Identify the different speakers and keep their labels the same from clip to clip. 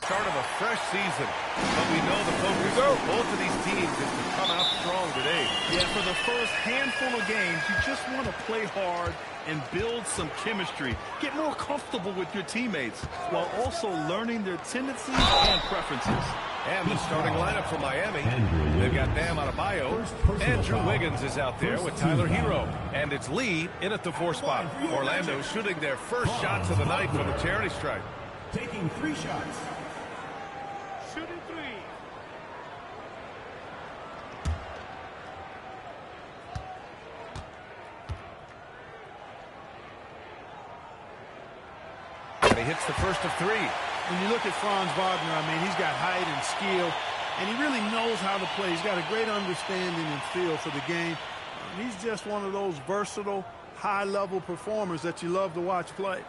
Speaker 1: start of a fresh season, but we know the focus for both of these teams is to come out strong today.
Speaker 2: Yeah, for the first handful of games, you just want to play hard and build some chemistry. Get more comfortable with your teammates while also learning their tendencies and preferences.
Speaker 1: And the starting lineup for Miami. They've got Bam Adebayo. Andrew Wiggins is out there with Tyler Hero. And it's Lee in at the 4 spot. Orlando shooting their first shots of the night from the charity stripe.
Speaker 3: Taking 3 shots.
Speaker 2: Shooting 3.
Speaker 1: And he hits the first of 3.
Speaker 4: When you look at Franz Wagner, I mean, he's got height and skill, and he really knows how to play. He's got a great understanding and feel for the game. He's just one of those versatile, high-level performers that you love to watch play.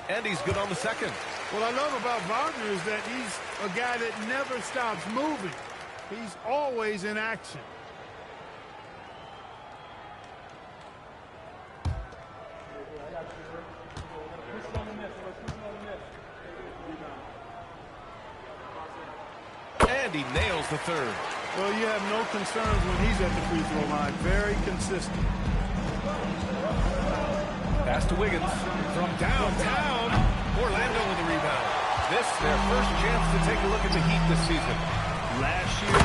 Speaker 1: And he's good on the second.
Speaker 4: What I love about Wagner is that he's a guy that never stops moving. He's always in action.
Speaker 1: And he nails the third.
Speaker 4: Well, you have no concerns when he's at the free throw line. Very consistent.
Speaker 1: Pass to Wiggins from downtown. Orlando with the rebound. This their first chance to take a look at the Heat this season.
Speaker 2: Last year,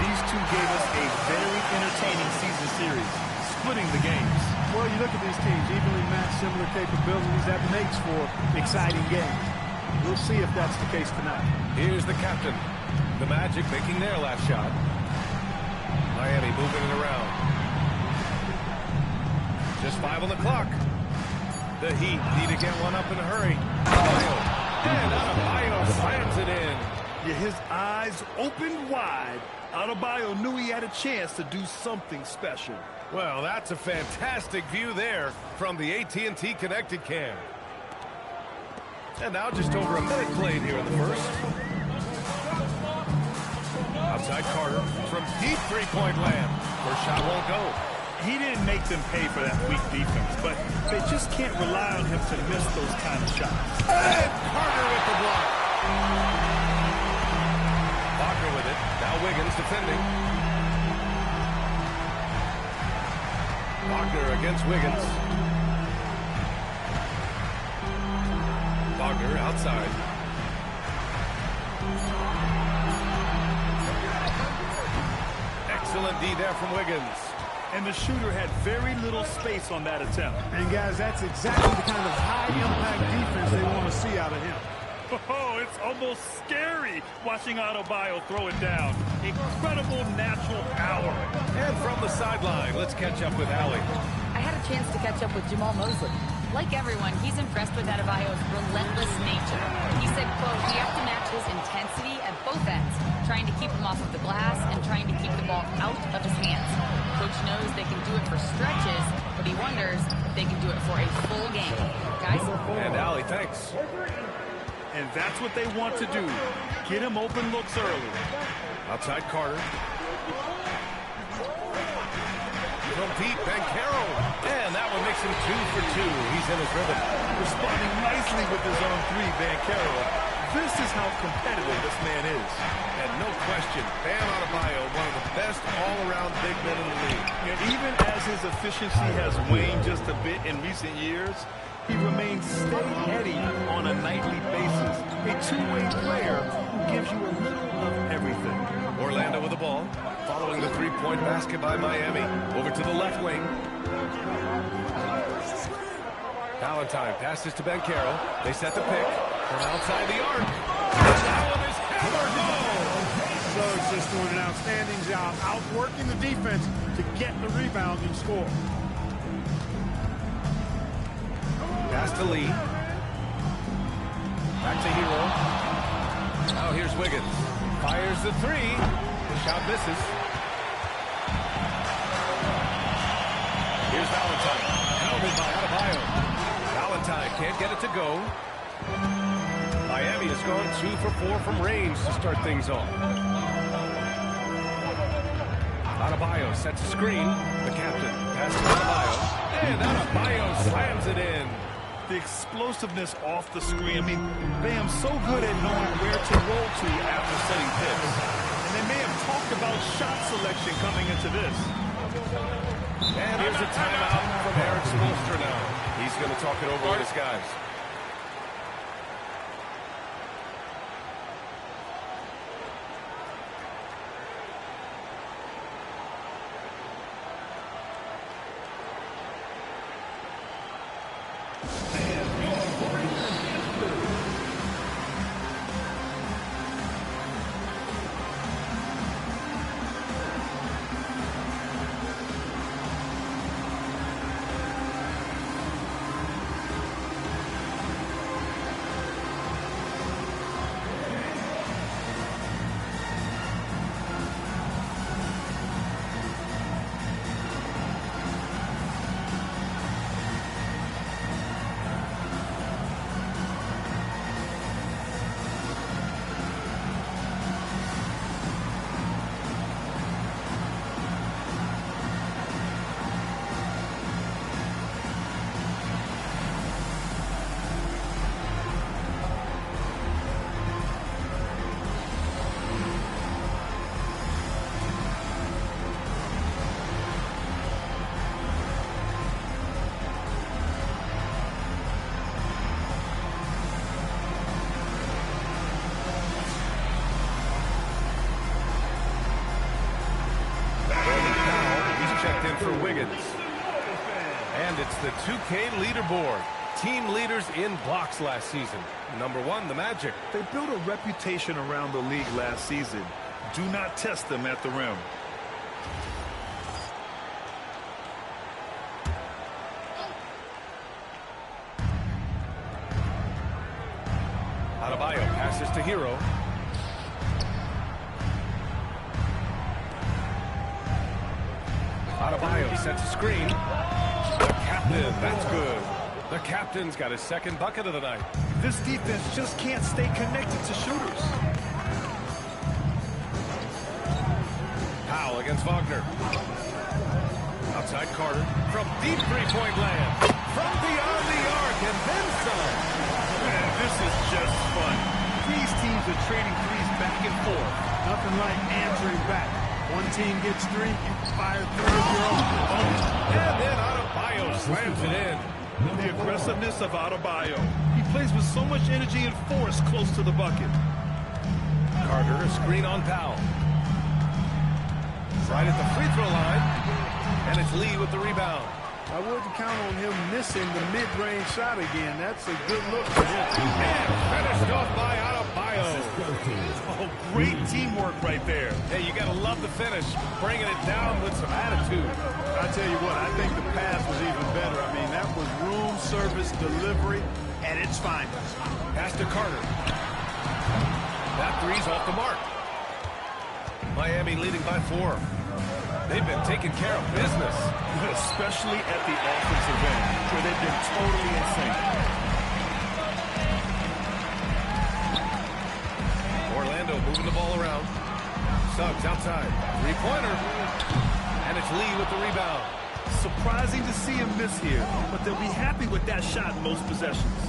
Speaker 2: these two gave us a very entertaining season series, splitting the games.
Speaker 4: Well, you look at these teams, evenly matched, similar capabilities. That makes for exciting games. We'll see if that's the case tonight.
Speaker 1: Here's the captain. The Magic making their last shot. Miami moving it around. Just 5 on the clock. The Heat need to get one up in a hurry. And Adebayo slams it in.
Speaker 2: Yeah, his eyes opened wide. Adebayo knew he had a chance to do something special.
Speaker 1: Well, that's a fantastic view there from the AT&T Connected Cam. And now just over a minute played here in the first. Outside Carter from deep three-point land. First shot won't go.
Speaker 2: He didn't make them pay for that weak defense, but they just can't rely on him to miss those kind of shots.
Speaker 1: And Carter with the block. Wagner with it. Now Wiggins defending. Wagner against Wiggins. Wagner outside. Excellent D there from Wiggins.
Speaker 2: And the shooter had very little space on that attempt.
Speaker 4: And, guys, that's exactly the kind of high-impact defense they want to see out of him.
Speaker 2: Oh, it's almost scary watching Adebayo throw it down. Incredible natural power.
Speaker 1: And from the sideline, let's catch up with Allie.
Speaker 5: I had a chance to catch up with Jamal Mosley. Like everyone, he's impressed with Adebayo's relentless nature. He said, quote, "We have to match his intensity at both ends, trying to keep him off of the glass and trying to keep the ball out of his hands. Coach knows they can do it for stretches, but he wonders if they can do it for a full game." Guys?
Speaker 1: And Allie, thanks.
Speaker 2: And that's what they want to do. Get him open looks early.
Speaker 1: Outside Carter. From deep, Banchero. And that one makes him 2 for 2. He's in his rhythm.
Speaker 2: Responding nicely with his own 3, Banchero. This is how competitive this man is.
Speaker 1: And no question, Bam Adebayo, one of the best all-around big men in the league.
Speaker 2: And even as his efficiency has waned just a bit in recent years, he remains steady on a nightly basis. A two-way player who gives you a little of everything.
Speaker 1: Orlando with the ball, following the three-point basket by Miami. Over to the left wing. Valentine passes to Banchero. They set the pick from outside the arc. That one is hammered home.
Speaker 4: So just doing an outstanding job outworking the defense to get the rebound and score.
Speaker 1: Pass to Lee. Back to Hero. Now here's Wiggins. Fires the 3. The shot misses. Here's Valentine. Held by Adebayo. Valentine can't get it to go. Miami has gone 2 for 4 from range to start things off. Adebayo sets a screen. The captain. Pass to Adebayo. And Adebayo slams it in.
Speaker 2: The explosiveness off the screen. I mean, Bam's so good at knowing where to roll to after setting picks. And they may have talked about shot selection coming into this.
Speaker 1: And here's a timeout from Eric Spoelstra now. He's going to talk it over with his guys. For Wiggins. And it's the 2K leaderboard. Team leaders in blocks last season. Number 1, the Magic.
Speaker 2: They built a reputation around the league last season. Do not test them at the rim.
Speaker 1: Adebayo passes to Hero. Adebayo sets a screen. The captain, that's good. The captain's got his second bucket of the night.
Speaker 2: This defense just can't stay connected to shooters.
Speaker 1: Powell against Wagner. Outside Carter from deep three-point land. From beyond the arc and then some.
Speaker 2: Man, this is just fun. These teams are trading threes back and forth.
Speaker 4: Nothing like answering back. One team gets 3, you fire 3 of your own.
Speaker 1: And then Adebayo slams it in.
Speaker 2: The aggressiveness of Adebayo. He plays with so much energy and force close to the bucket.
Speaker 1: Carter, a screen on Powell. Right at the free throw line. And it's Lee with the rebound.
Speaker 4: I wouldn't count on him missing the mid-range shot again. That's a good look for him.
Speaker 1: And finished off by Adebayo.
Speaker 2: Oh, great teamwork right there.
Speaker 1: Hey, you got to love the finish. Bringing it down with some attitude.
Speaker 4: I tell you what, I think the pass was even better. I mean, that was room service delivery at its finest.
Speaker 1: Pass to Carter. That three's off the mark. Miami leading by 4. They've been taking care of business.
Speaker 2: Especially at the offensive end, where they've been totally insane.
Speaker 1: Orlando moving the ball around. Suggs outside. Three-pointer. And it's Lee with the rebound.
Speaker 2: Surprising to see him miss here, but they'll be happy with that shot in most possessions.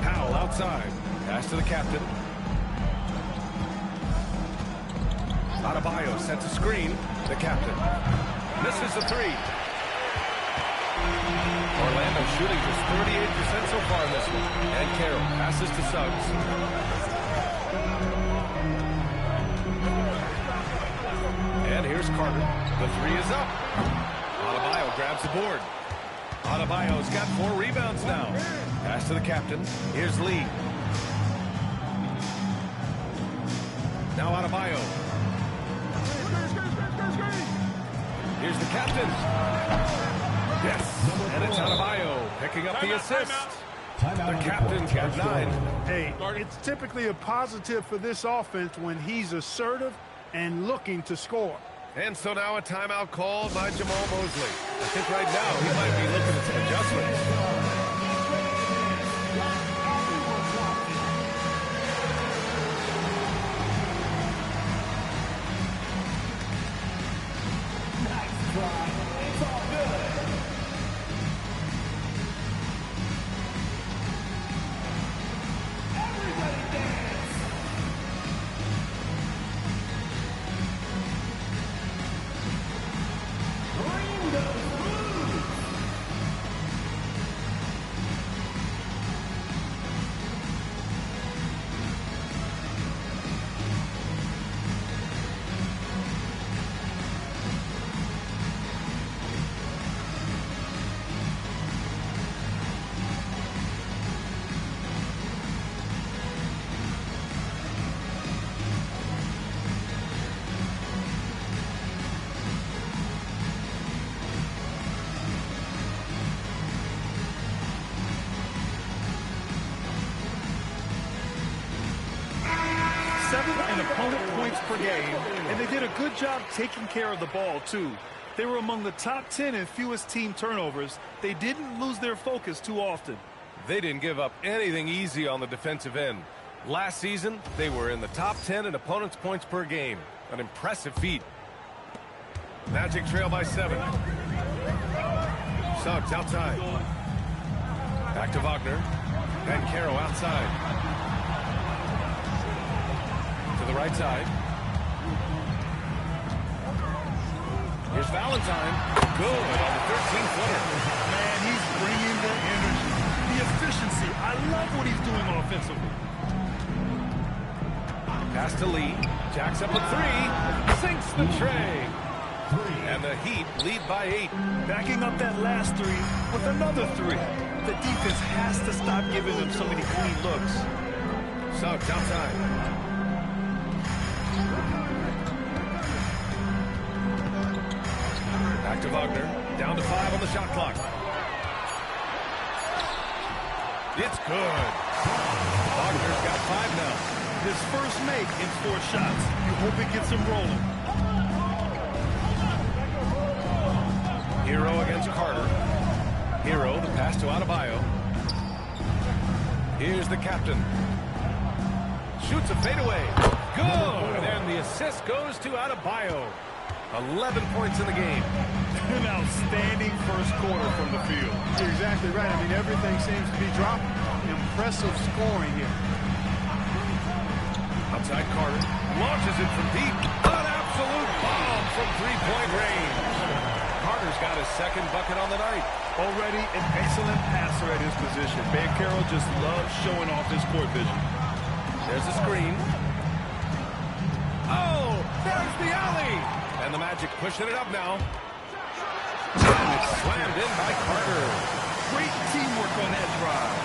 Speaker 1: Powell outside. Pass to the captain. Adebayo sets a screen. The captain misses the 3. Orlando shooting just 38% so far in this one. And Carroll passes to Suggs. And here's Carter. The 3 is up. Adebayo grabs the board. Adebayo's got 4 rebounds now. Pass to the captain. Here's Lee. Now Adebayo. Here's the captain. Yes, and it's Adebayo picking up the assist. The captain's got 9.
Speaker 4: Hey, it's typically a positive for this offense when he's assertive and looking to score.
Speaker 1: And so now a timeout called by Jamal Mosley. I think right now he might be looking at some adjustments.
Speaker 2: per game, and they did a good job taking care of the ball, too. They were among the top 10 in fewest team turnovers. They didn't lose their focus too often.
Speaker 1: They didn't give up anything easy on the defensive end. Last season, they were in the top 10 in opponents' points per game. An impressive feat. Magic trail by 7. Suggs outside. Back to Wagner. Banchero outside. To the right side. Here's Valentine. Good on the 13-footer.
Speaker 2: Man, he's bringing the energy, the efficiency. I love what he's doing offensively.
Speaker 1: Pass to Lee. Jacks up a 3. Sinks the tray. And the Heat lead by 8.
Speaker 2: Backing up that last 3 with another 3. The defense has to stop giving them so many clean looks.
Speaker 1: Suggs outside. Back to Wagner. Down to 5 on the shot clock. It's good. Wagner's got 5 now.
Speaker 2: His first make in 4 shots. You hope it gets him rolling.
Speaker 1: Hero against Carter. Hero, the pass to Adebayo. Here's the captain. Shoots a fadeaway. Good. And the assist goes to Adebayo. 11 points in the game.
Speaker 2: An outstanding first quarter from the field.
Speaker 4: You're exactly right. I mean, everything seems to be dropping. Impressive scoring here.
Speaker 1: Outside Carter. Launches it from deep. An absolute bomb from three-point range. Carter's got his second bucket on the night.
Speaker 2: Already an excellent passer at his position. Banchero just loves showing off his court vision.
Speaker 1: There's a screen. Oh, there's the alley. And the Magic pushing it up now. And it's slammed in by Carter.
Speaker 2: Great teamwork on that drive.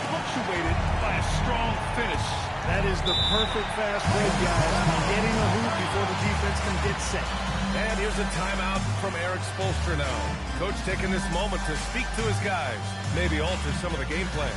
Speaker 2: Punctuated by a strong finish.
Speaker 4: That is the perfect fast break, guys. Getting a hoop before the defense can get set.
Speaker 1: And here's a timeout from Eric Spoelstra now. Coach taking this moment to speak to his guys. Maybe alter some of the game plan.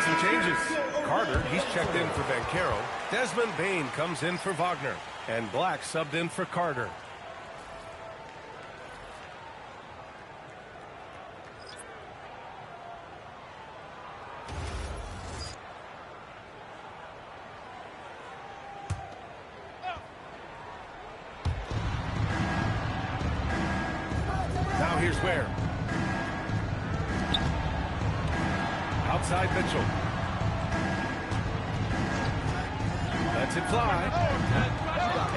Speaker 1: Some changes. Carter, he's checked in for Banchero. Desmond Bane comes in for Wagner. And Black subbed in for Carter. Now here's Ware. Outside Mitchell. Lets it fly.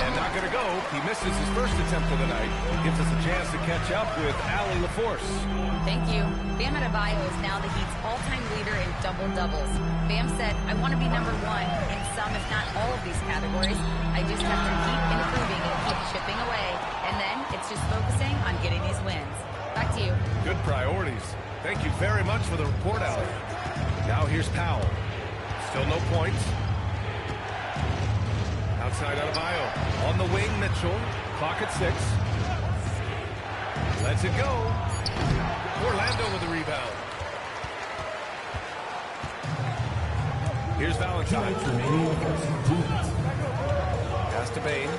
Speaker 1: And not going to go. He misses his first attempt of the night. Gives us a chance to catch up with Allie LaForce.
Speaker 5: Thank you. Bam Adebayo is now the Heat's all-time leader in double-doubles. Bam said, I want to be number 1 in some, if not all of these categories. I just have to keep improving and keep chipping away. And then it's just focusing on getting these wins. Back to you.
Speaker 1: Good priorities. Thank you very much for the report, Allie. Now here's Powell. Still no points. Outside Adebayo. On the wing, Mitchell. Clock at 6. Lets it go. Orlando with the rebound. Here's Valentine. Pass to Bane.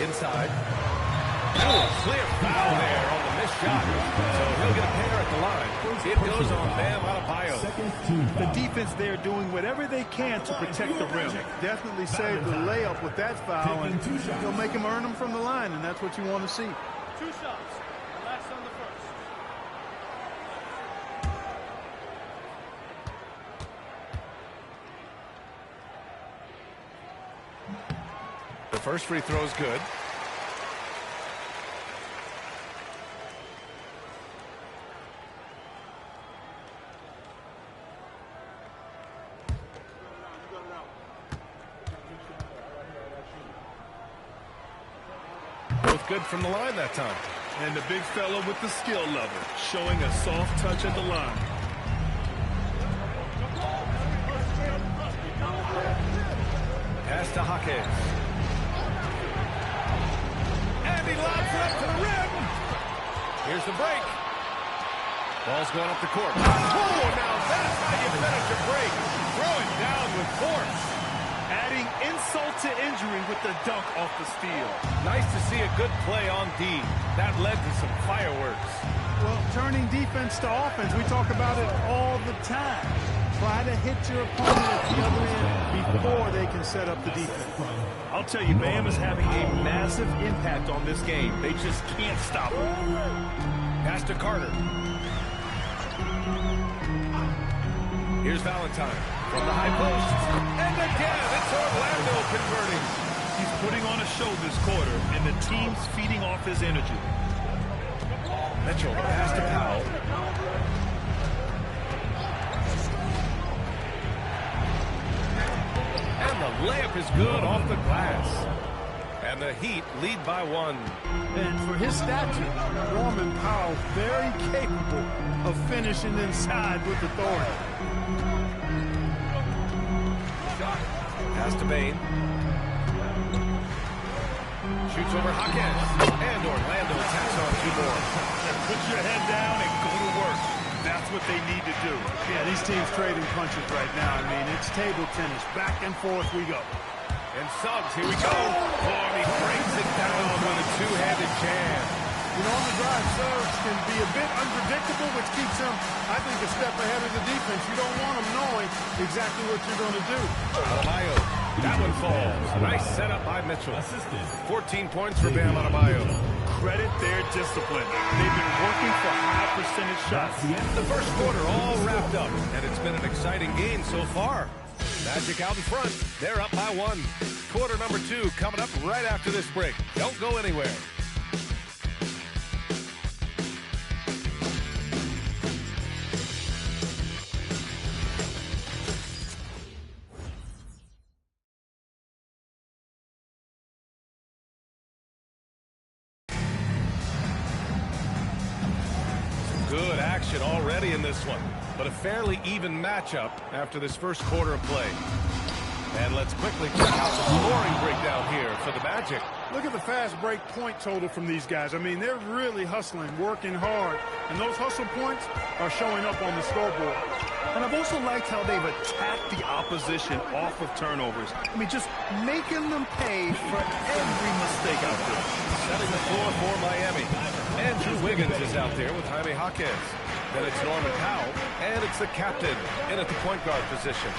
Speaker 1: Inside. Ooh, clear foul there on the missed shot. So he'll get a pair at the line. It goes on Bam Adebayo.
Speaker 2: The defense there doing whatever they can to protect the rim.
Speaker 4: Definitely saved the layup with that foul, and he'll make him earn them from the line, and that's what you want to see.
Speaker 3: 2 shots. Relax on the first.
Speaker 1: The first free throw is good. Both good from the line that time.
Speaker 2: And the big fella with the skill level, showing a soft touch at the line.
Speaker 1: Pass to Jaquez. And he lobs it up to the rim. Here's the break. Ball's going up the court. Oh, now that's how you finish a break. Throw it down with force.
Speaker 2: Adding insult to injury with the dunk off the steal.
Speaker 1: Nice to see a good play on D. That led to some fireworks.
Speaker 4: Well, turning defense to offense, we talk about it all the time. Try to hit your opponent at the other end before they can set up the defense.
Speaker 2: I'll tell you, Bam is having a massive impact on this game. They just can't stop him.
Speaker 1: Pass to Carter. Here's Valentine from the high post. And again, it's Orlando converting.
Speaker 2: He's putting on a show this quarter, and the team's feeding off his energy.
Speaker 1: Mitchell, pass to Powell. And the layup is good off the glass. And the Heat lead by 1.
Speaker 4: And for his stature, Norman Powell very capable of finishing inside with authority.
Speaker 1: Pass to Bane. Shoots over Jaquez. And Orlando tacks on 2 more.
Speaker 2: Put your head down and go to work. That's what they need to do.
Speaker 4: Yeah, these teams trading punches right now. I mean, it's table tennis. Back and forth we go.
Speaker 1: And Suggs, here we go. Oh, he breaks it down with a 2-handed jam.
Speaker 4: You know, on the drive, Suggs can be a bit unpredictable, which keeps him, I think, a step ahead of the defense. You don't want him knowing exactly what you're going to do.
Speaker 1: Adebayo, that one falls. Nice setup by Mitchell. 14 points for Bam Adebayo.
Speaker 2: Credit their discipline. They've been working for high percentage shots.
Speaker 1: The first quarter all wrapped up, and it's been an exciting game so far. Magic out in front. They're up by 1. Quarter number 2 coming up right after this break. Don't go anywhere. Good action already in this one, but a fairly even matchup after this first quarter of play. And let's quickly check out the scoring breakdown here for the Magic.
Speaker 4: Look at the fast break point total from these guys. I mean, they're really hustling, working hard, and those hustle points are showing up on the scoreboard.
Speaker 2: And I've also liked how they've attacked the opposition off of turnovers. I mean, just making them pay for every mistake out there.
Speaker 1: Setting the floor for Miami. Andrew Wiggins is out there with Jaime Jaquez. Then it's Norman Powell, and it's the captain in at the point guard position.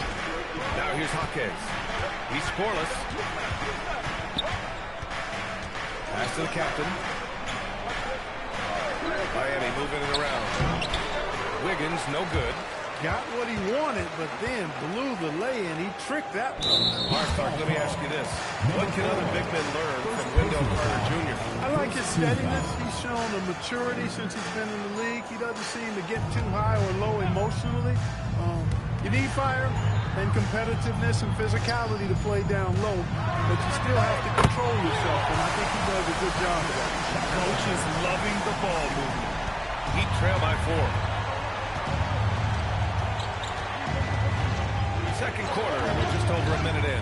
Speaker 1: Now here's Jaquez. He's scoreless. Pass to the captain. Miami moving it around. Wiggins, no good.
Speaker 4: Got what he wanted, but then blew the lay-in. He tricked that one.
Speaker 1: Mark, let me ask you this. What can other big men learn from Wendell Carter Jr.?
Speaker 4: I like his steadiness. He's shown a maturity since he's been in the league. He doesn't seem to get too high or low emotionally. You need fire and competitiveness and physicality to play down low, but you still have to control yourself, and I think he does a good job of that.
Speaker 2: Coach is loving the ball movement.
Speaker 1: Heat trail by 4. Second quarter, we're just over a minute in.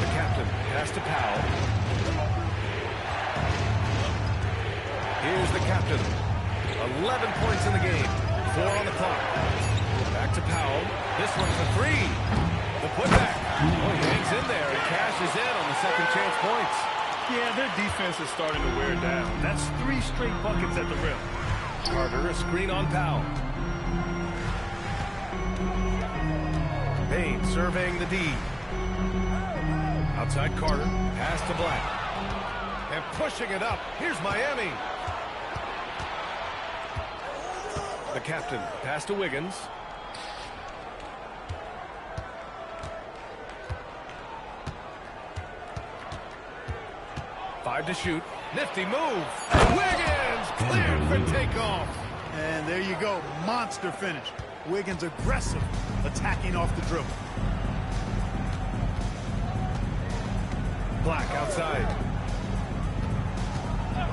Speaker 1: The captain pass to Powell. Here's the captain. 11 points in the game. 4 on the clock. Back to Powell. This one's a 3. The putback. Oh, he hangs in there and cashes in on the second chance points.
Speaker 2: Yeah, their defense is starting to wear down. That's 3 straight buckets at the rim.
Speaker 1: Carter, a screen on Powell. Payne surveying the D. Outside Carter, pass to Black. And pushing it up. Here's Miami. The captain, pass to Wiggins. Five to shoot. Nifty move. Wiggins cleared for takeoff.
Speaker 4: And there you go. Monster finish. Wiggins aggressive, attacking off the dribble.
Speaker 1: Black outside.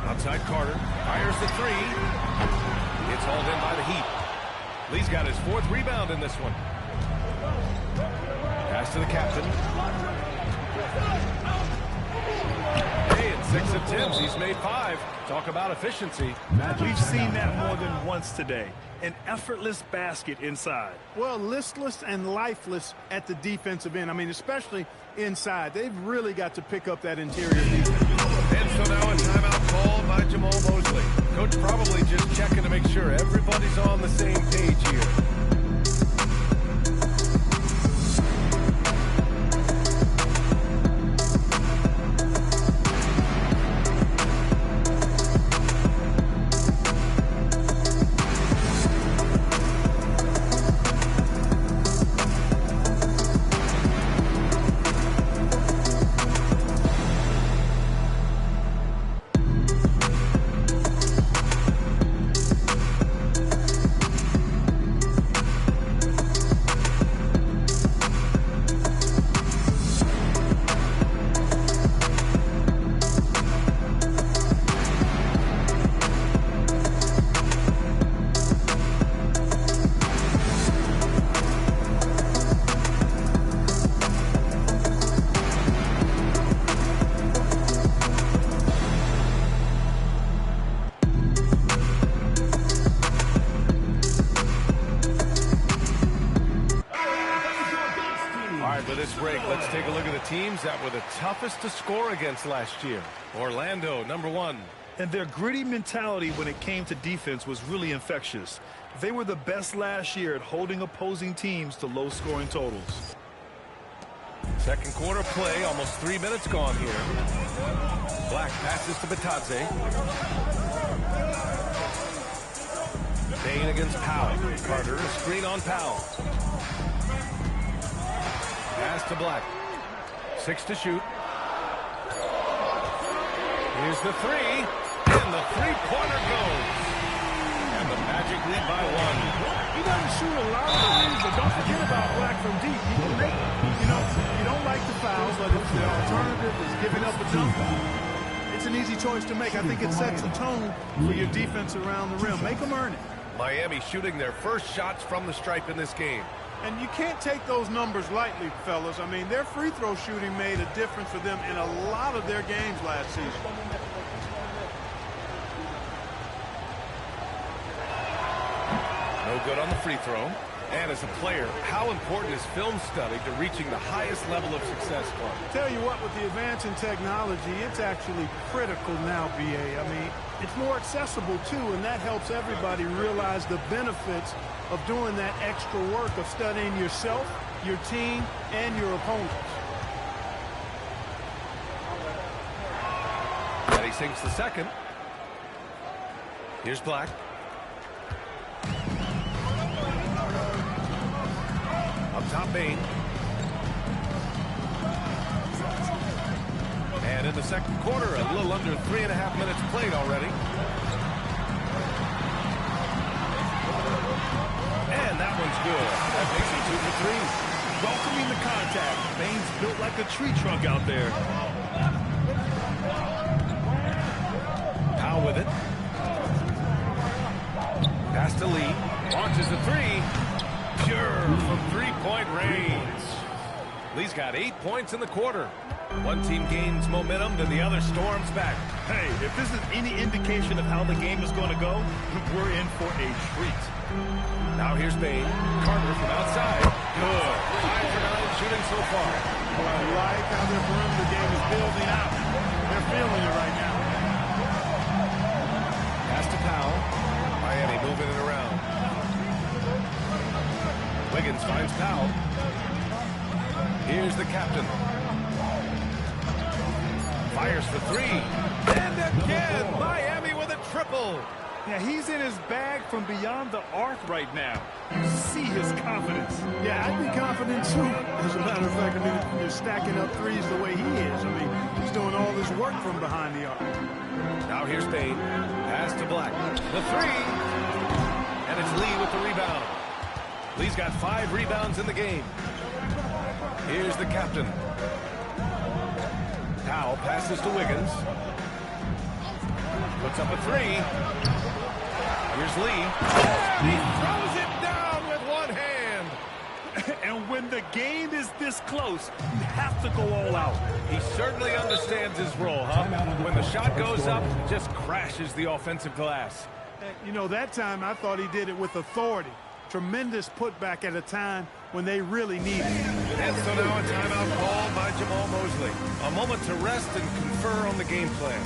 Speaker 1: Outside Carter. Fires the three. Gets hauled in by the Heat. Lee's got his 4th rebound in this one. Pass to the captain. Hey, in 6 attempts, he's made 5. Talk about efficiency.
Speaker 2: We've seen that more than once today. An effortless basket inside.
Speaker 4: Well, listless and lifeless at the defensive end. I mean, especially inside. They've really got to pick up that interior defense.
Speaker 1: And so now a timeout called by Jamal Mosley. Coach probably just checking to make sure everybody's on the same page here. Let's take a look at the teams that were the toughest to score against last year. Orlando, number 1.
Speaker 2: And their gritty mentality when it came to defense was really infectious. They were the best last year at holding opposing teams to low-scoring totals.
Speaker 1: Second quarter play, almost 3 minutes gone here. Black passes to Batadze. Payne against Powell. Carter, a screen on Powell. Pass to Black. 6 to shoot. Here's the 3. And the three-pointer goes. And the Magic lead by 1.
Speaker 4: He doesn't shoot a lot of threes, but don't forget about Black from deep. He can make, you don't like the fouls, but if the alternative is giving up a jumper, it's an easy choice to make. I think it sets a tone for your defense around the rim. Make them earn it.
Speaker 1: Miami shooting their first shots from the stripe in this game.
Speaker 4: And you can't take those numbers lightly, fellas. I mean, their free throw shooting made a difference for them in a lot of their games last season.
Speaker 1: No good on the free throw. And as a player, how important is film study to reaching the highest level of success, Clark?
Speaker 4: Tell you what, with the advance in technology, it's actually critical now, BA. I mean, it's more accessible, too, and that helps everybody realize the benefits of doing that extra work of studying yourself, your team, and your opponents.
Speaker 1: That he sinks the second. Here's Black. Up top, Payne. And in the second quarter, a little under 3.5 minutes played already. And that one's good. That makes it 2 for 3.
Speaker 2: Welcoming the contact. Payne's built like a tree trunk out there.
Speaker 1: Powell with it. Pass to Lee. Launches a 3. Pure from three-point range. Lee's got 8 points in the quarter. One team gains momentum, then the other storms back.
Speaker 2: Hey, if this is any indication of how the game is going to go, we're in for a treat.
Speaker 1: Now here's Payne. Carter from outside. Good. 5 for 9 shooting so far.
Speaker 4: Well, I like how their perimeter game is building out. They're feeling it right now.
Speaker 1: Pass to Powell. Miami moving it around. Wiggins finds Powell. Here's the captain. Fires for three. And again, Miami with a triple.
Speaker 2: Yeah, he's in his bag from beyond the arc right now. You see his confidence.
Speaker 4: Yeah, I'd be confident too. As a matter of fact, I mean, you're stacking up threes the way he is. I mean, he's doing all this work from behind the arc.
Speaker 1: Now here's Payne. Pass to Black. The three. And it's Lee with the rebound. Lee's got 5 rebounds in the game. Here's the captain. Powell passes to Wiggins. Puts up a three. Here's Lee. And he throws it down with one hand.
Speaker 2: And when the game is this close, you have to go all out.
Speaker 1: He certainly understands his role, huh? When the shot goes up, just crashes the offensive glass.
Speaker 4: You know, that time I thought he did it with authority. Tremendous putback at a time when they really need it.
Speaker 1: And so now a timeout called by Jamal Mosley. A moment to rest and confer on the game plan.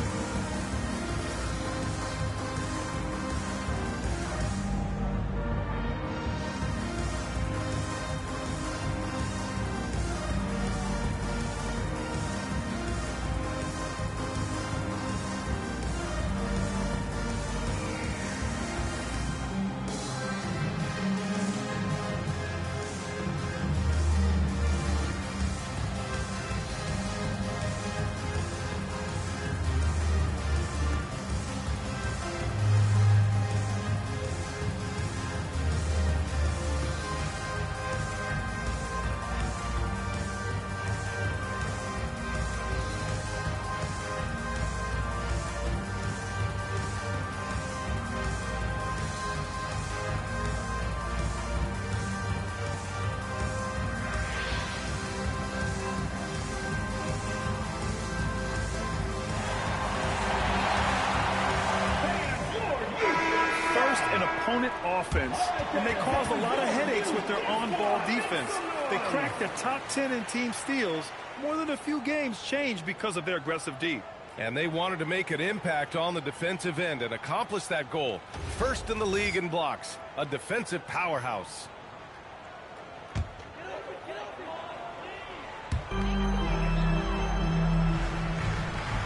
Speaker 2: An opponent offense, and they cause a lot of headaches with their on-ball defense. They cracked the top 10 in team steals. More than a few games changed because of their aggressive D.
Speaker 1: And they wanted to make an impact on the defensive end and accomplish that goal. First in the league in blocks, a defensive powerhouse.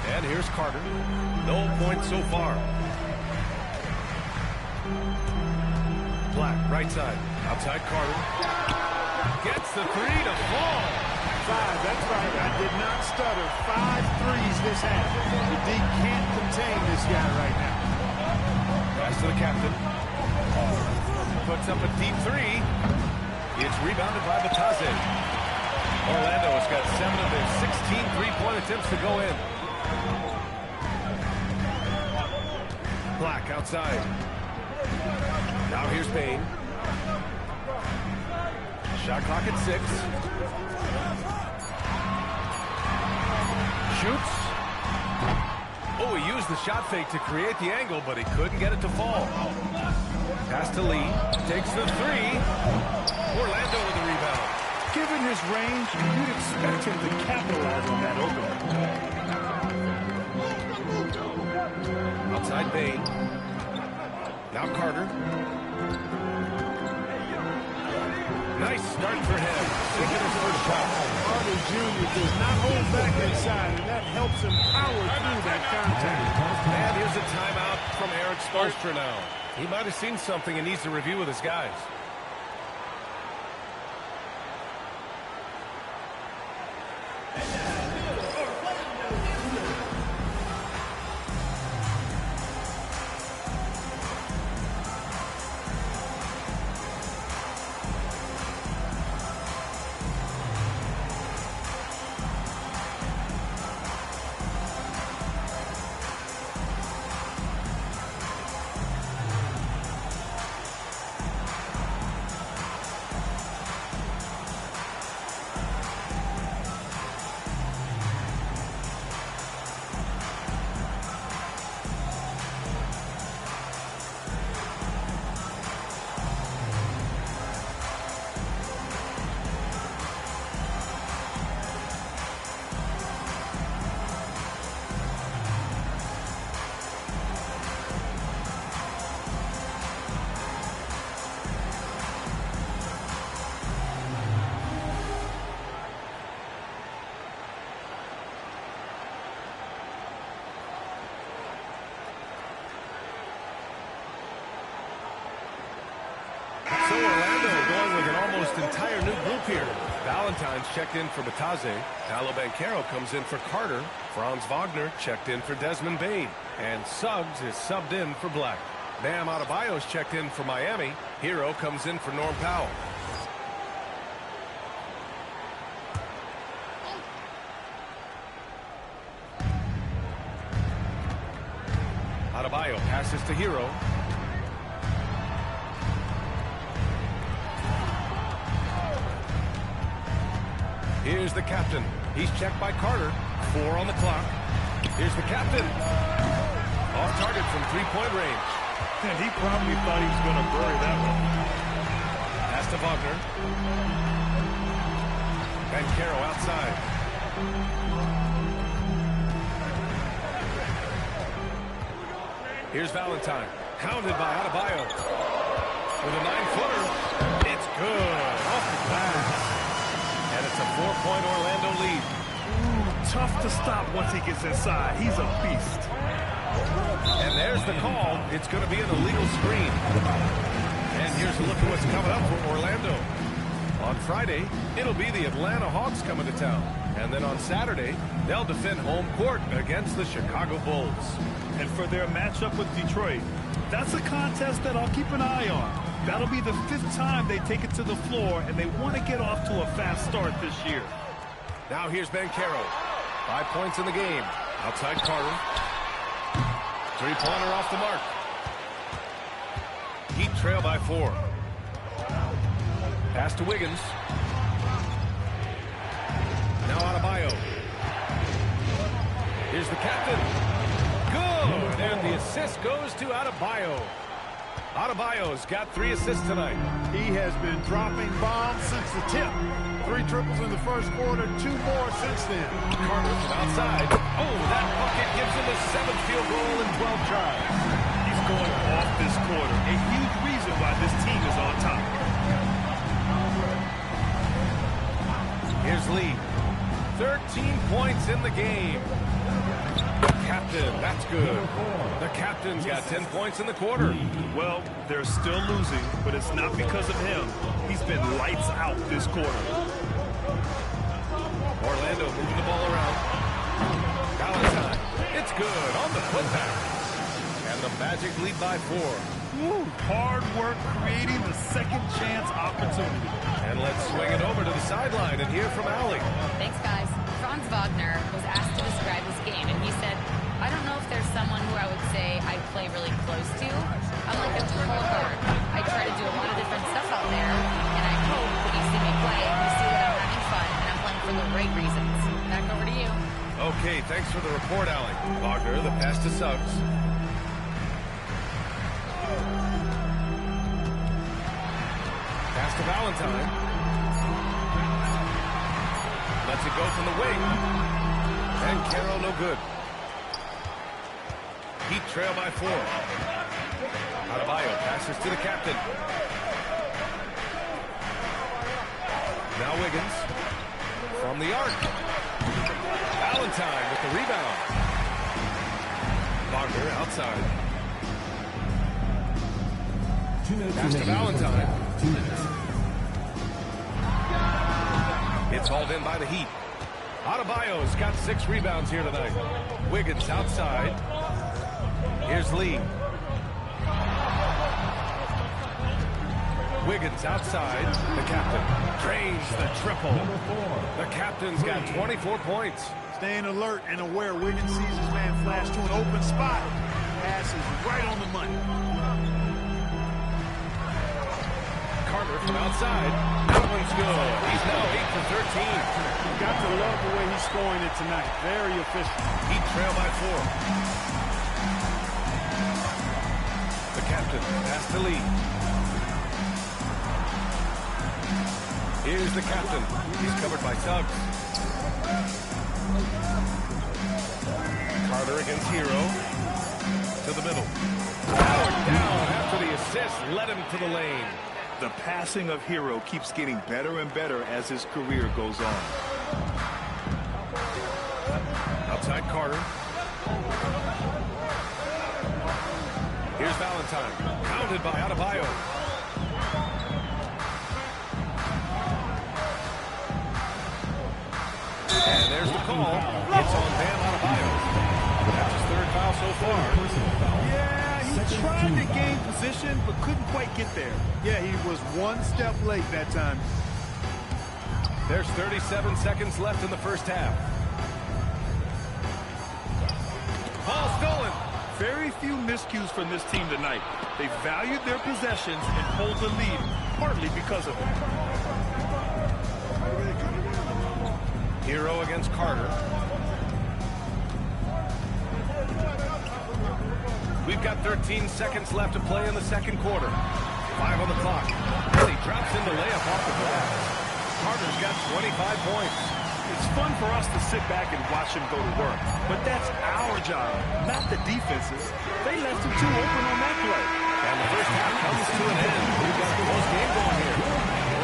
Speaker 1: And here's Carter. No points so far. Black, right side. Outside Carter. Gets the three to fall.
Speaker 4: 5, that's right. I did not stutter. 5 threes this half. The D can't contain this guy right now.
Speaker 1: Pass to the captain. Puts up a deep three. It's rebounded by Batase. Orlando has got 7 of their 16 three-point attempts to go in. Black outside. Now here's Payne. Shot clock at 6. Shoots. Oh, he used the shot fake to create the angle, but he couldn't get it to fall. Pass to Lee. Takes the three. Orlando with the rebound.
Speaker 2: Given his range, you'd expect him to capitalize on that opening.
Speaker 1: Outside Payne. Now Carter. Nice start for him. Taking his first shot.
Speaker 4: Carter Jr. does not hold back inside, and that helps him power through that contact.
Speaker 1: And here's a timeout from Eric Spoelstra now. He might have seen something and needs to review with his guys. So Orlando going with an almost entire new group here. Valentine's checked in for Batase. Paolo Banchero comes in for Carter. Franz Wagner checked in for Desmond Bane. And Suggs is subbed in for Black. Bam Adebayo's checked in for Miami. Hero comes in for Norm Powell. Adebayo passes to Hero. Here's the captain. He's checked by Carter. 4 on the clock. Here's the captain. Off target from three-point range.
Speaker 2: And he probably thought he was going to bury that one.
Speaker 1: Pass to Wagner. Banchero outside. Here's Valentine. Hounded by Adebayo. With a 9-footer. It's good. Off the glass. And it's a 4-point Orlando lead.
Speaker 2: Ooh, tough to stop once he gets inside. He's a beast.
Speaker 1: And there's the call. It's going to be an illegal screen. And here's a look at what's coming up for Orlando. On Friday, it'll be the Atlanta Hawks coming to town. And then on Saturday, they'll defend home court against the Chicago Bulls.
Speaker 2: And for their matchup with Detroit, that's a contest that I'll keep an eye on. That'll be the 5th time they take it to the floor, and they want to get off to a fast start this year.
Speaker 1: Now here's Banchero. 5 points in the game. Outside Carter. Three-pointer off the mark. Heat trail by 4. Pass to Wiggins. Now Adebayo. Here's the captain. Good. And the assist goes to Adebayo. Adebayo's got 3 assists tonight.
Speaker 4: He has been dropping bombs since the tip. 3 triples in the first quarter, 2 more since then.
Speaker 1: Carter from outside. Oh, that bucket gives him a 7th field goal in 12 tries.
Speaker 2: He's going off this quarter. A huge reason why this team is on top.
Speaker 1: Here's Lee. 13 points in the game. The captain, that's good. The captain's got 10 points in the quarter.
Speaker 2: Well, they're still losing, but it's not because of him. He's been lights out this quarter.
Speaker 1: Orlando moving the ball around. Valentine. It's good on the putback. And the Magic lead by 4.
Speaker 2: Woo, hard work creating the second chance opportunity.
Speaker 1: And let's swing it over to the sideline and hear from Allie.
Speaker 5: Thanks, guys. Franz Wagner was asked to describe his game, and he said, I don't know if there's someone who I would say I play really close to. I'm like a tall guard. I try to do a lot of different stuff out there, and I hope that you see me play and you see that I'm having fun and I'm playing for the right reasons. Back over to you.
Speaker 1: Okay, thanks for the report, Allie. Wagner, the pass to Suggs. Pass to Valentine. Lets it go from the wing. And Carroll no good. Heat trail by 4. Adebayo passes to the captain. Now Wiggins. From the arc. Valentine with the rebound. Wagner outside. Pass to Valentine.
Speaker 6: 2 minutes.
Speaker 1: It's hauled in by the Heat. Adebayo's got 6 rebounds here tonight. Wiggins outside. Here's Lee. Wiggins outside. The captain drains the triple. The captain's got 24 points.
Speaker 4: Staying alert and aware. Wiggins sees his man flash to an open spot. Pass is right on the money.
Speaker 1: Carter from outside. That one's good. He's now 8 for 13.
Speaker 4: You've got to love the way he's scoring it tonight. Very efficient.
Speaker 1: Heat trail by 4. The captain pass to Lee. Here's the captain. He's covered by Suggs. Carter against Hero. To the middle. Powered down after the assist led him to the lane.
Speaker 2: The passing of Hero keeps getting better and better as his career goes on.
Speaker 1: Outside Carter. Here's Valentine. Pounded by Adebayo. call. It's on Bam Adebayo. That's his third foul so far.
Speaker 2: Yeah, he tried to gain position, but couldn't quite get there.
Speaker 4: Yeah, he was one step late that time.
Speaker 1: There's 37 seconds left in the first half. Ball stolen.
Speaker 2: Very few miscues from this team tonight. They valued their possessions and hold the lead, partly because of it.
Speaker 1: Hero against Carter. We've got 13 seconds left to play in the second quarter. 5 on the clock. And he drops in the layup off the glass. Carter's got 25 points.
Speaker 2: It's fun for us to sit back and watch him go to work, but that's our job, not the defense's. They left him too open on that play.
Speaker 1: And the first half comes to an end. We've got the close game going here.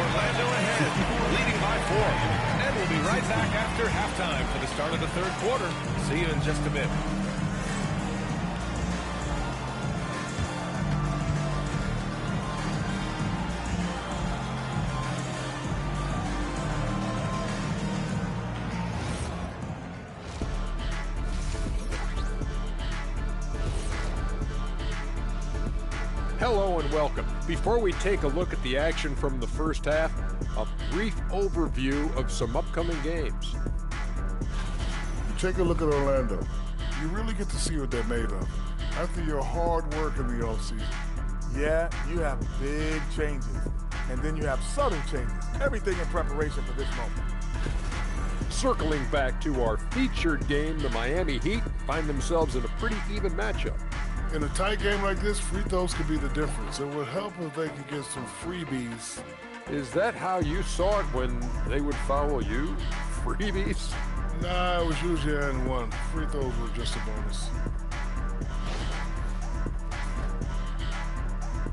Speaker 1: Orlando ahead, leading by 4. And we'll be right back after halftime for the start of the third quarter. See you in just a bit.
Speaker 6: Hello and welcome. Before we take a look at the action from the first half, a brief overview of some upcoming games.
Speaker 7: You take a look at Orlando. You really get to see what they're made of after your hard work in the offseason.
Speaker 8: Yeah, you have big changes, and then you have subtle changes. Everything in preparation for this moment.
Speaker 6: Circling back to our featured game, the Miami Heat find themselves in a pretty even matchup.
Speaker 7: In a tight game like this, free throws could be the difference. It would help if they could get some freebies.
Speaker 6: Is that how you saw it when they would foul you? Freebies?
Speaker 7: Nah, it was usually and one. Free throws were just a bonus.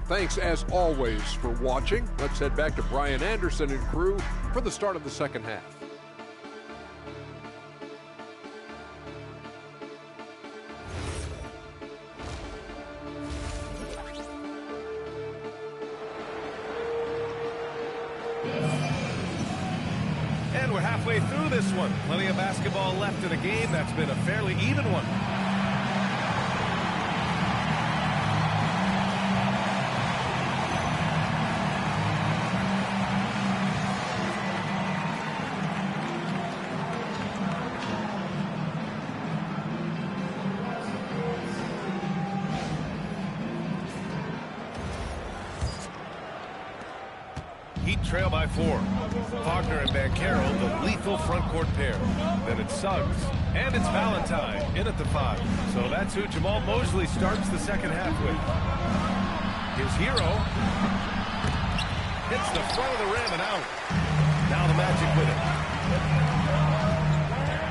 Speaker 6: Thanks as always for watching. Let's head back to Brian Anderson and crew for the start of the second half.
Speaker 1: And we're halfway through this one. Plenty of basketball left in a game that's been a fairly even one. Heat trail by 4. Wagner and Banchero, the lethal front court pair. Then it's Suggs. And it's Valentine in at the 5. So that's who Jamal Mosley starts the second half with. His Hero hits the front of the rim and out. Now the Magic with it.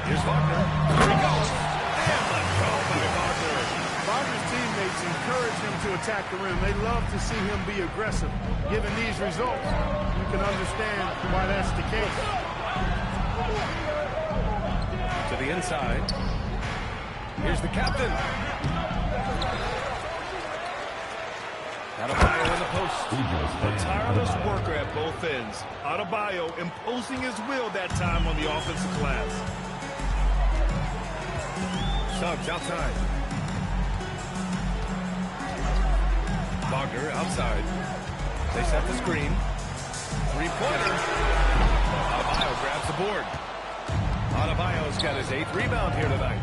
Speaker 1: Here's Wagner. Here he goes. And let go by Wagner.
Speaker 4: Wagner's teammates encourage him to attack the rim. They love to see him be aggressive. Given these results, you can understand why that's the case.
Speaker 1: To the inside. Here's the captain. Adebayo in the post.
Speaker 2: A tireless worker at both ends. Adebayo imposing his will that time on the offensive glass.
Speaker 1: Suggs outside. Wagner outside. They set the screen. Three-pointer. Adebayo grabs the board. Adebayo's got his 8th rebound here tonight.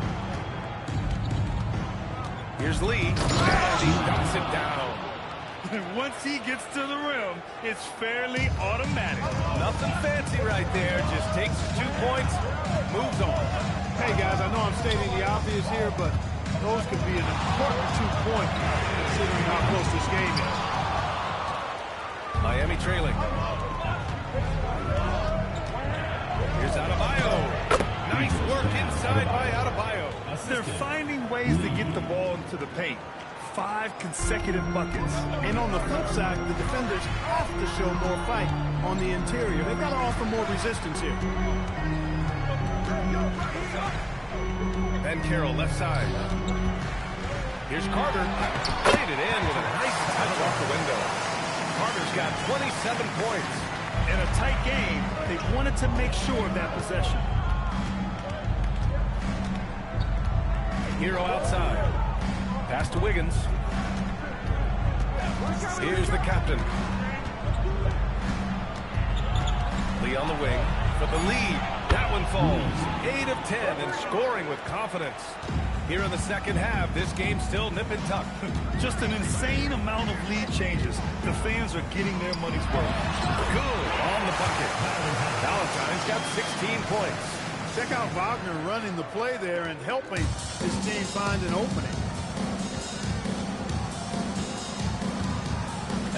Speaker 1: Here's Lee. And he knocks it down.
Speaker 2: Once he gets to the rim, it's fairly automatic.
Speaker 1: Nothing fancy right there. Just takes his 2 points, moves on.
Speaker 4: Hey, guys, I know I'm stating the obvious here, but those could be an important 2 points considering how close this game is.
Speaker 1: Miami trailing. Here's Adebayo. Nice work inside by Adebayo.
Speaker 2: They're finding ways to get the ball into the paint. 5 consecutive buckets.
Speaker 4: And on the flip side, the defenders have to show more fight on the interior. They've got to offer more resistance here.
Speaker 1: Banchero left side. Here's Carter. Played it in with a nice touch off the window. Carter's got 27 points.
Speaker 2: In a tight game, they wanted to make sure of that possession.
Speaker 1: Hero outside. Pass to Wiggins. Here's the captain. Lee on the wing for the lead. That one falls. 8 of 10 and scoring with confidence. Here in the second half, this game's still nip and tuck.
Speaker 2: Just an insane amount of lead changes. The fans are getting their money's worth.
Speaker 1: Good on the bucket. Valentine's got 16 points.
Speaker 4: Check out Wagner running the play there and helping his team find an opening.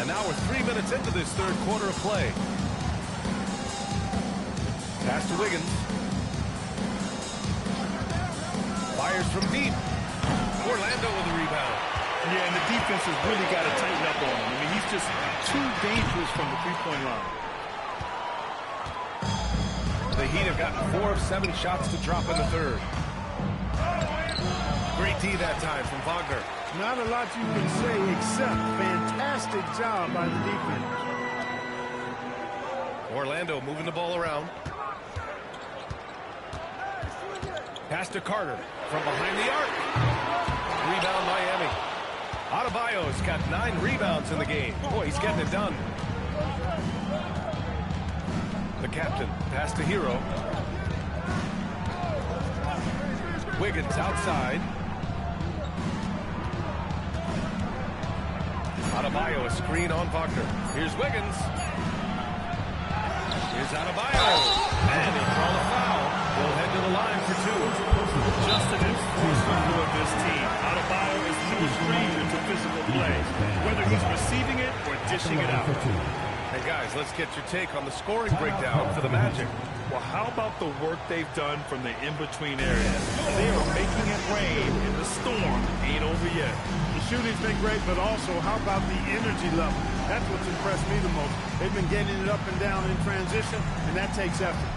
Speaker 1: And now we're 3 minutes into this third quarter of play. Pass to Wiggins. Fires from deep. Orlando with the rebound.
Speaker 2: Yeah, and the defense has really got to tighten up on him. I mean, he's just too dangerous from the three-point line.
Speaker 1: The Heat have gotten 4 of 7 shots to drop in the third. Great D that time from Wagner.
Speaker 4: Not a lot you can say except fantastic job by the defense.
Speaker 1: Orlando moving the ball around. Pass to Carter from behind the arc. Rebound Miami. Adebayo's got 9 rebounds in the game. Boy, he's getting it done. The captain, pass to Hero. Wiggins outside. Adebayo, a screen on Wagner. Here's Wiggins. Here's Adebayo. And he'll call a foul. We'll head to the line for 2.
Speaker 2: Just an enforcement for this team. Adebayo is no stranger to physical play, whether he's receiving it or dishing it out.
Speaker 1: Hey, guys, let's get your take on the scoring breakdown for the Magic.
Speaker 2: Well, how about the work they've done from the in-between areas? They are making it rain, and the storm ain't over yet.
Speaker 4: The shooting's been great, but also, how about the energy level? That's what's impressed me the most. They've been getting it up and down in transition, and that takes effort.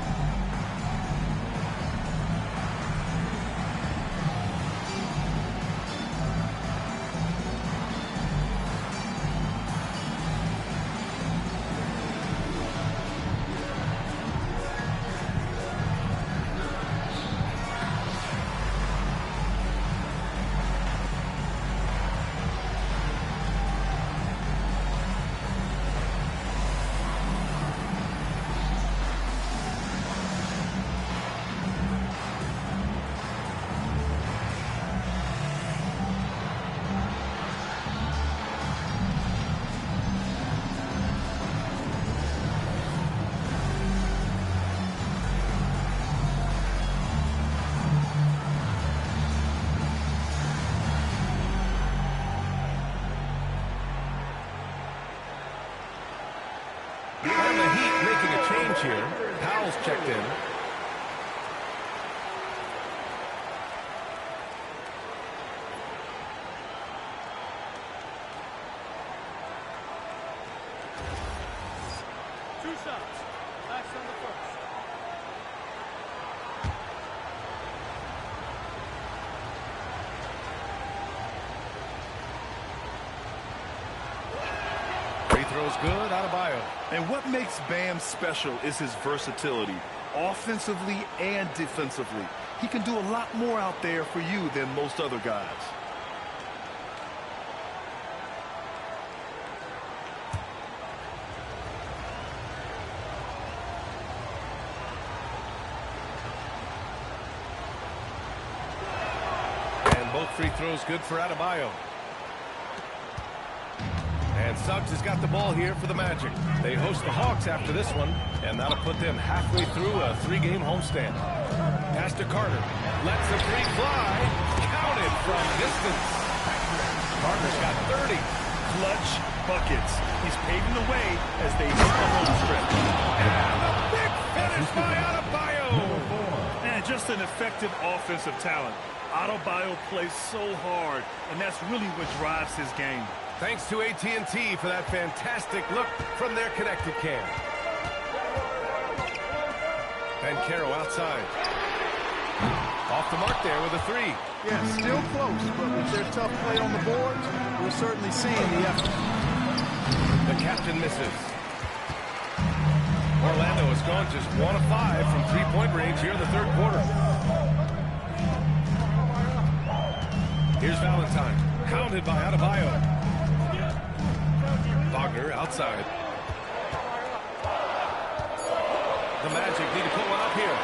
Speaker 1: And the Heat making a change here. Powell's checked in.
Speaker 3: Two shots. Relax on the first.
Speaker 1: Free throw's good. Adebayo.
Speaker 2: And what makes Bam special is his versatility, offensively and defensively. He can do a lot more out there for you than most other guys.
Speaker 1: And both free throws good for Adebayo. And Suggs has got the ball here for the Magic. They host the Hawks after this one, and that'll put them halfway through a 3-game homestand. Pass to Carter. Lets the three fly. Counted from distance. Carter's got 30.
Speaker 2: Clutch buckets. He's paving the way as they hit the home stretch.
Speaker 1: And a big finish by Adebayo.
Speaker 2: And just an effective offensive talent. Adebayo plays so hard, and that's really what drives his game.
Speaker 1: Thanks to AT&T for that fantastic look from their connected cam. Banchero outside. Off the mark there with a 3.
Speaker 4: Yeah, still close, but with their tough play on the boards, we're certainly seeing the effort.
Speaker 1: The captain misses. Orlando has gone just 1 of 5 from 3-point range here in the third quarter. Here's Valentine, hounded by Adebayo. Wagner outside. The Magic need to put one up here.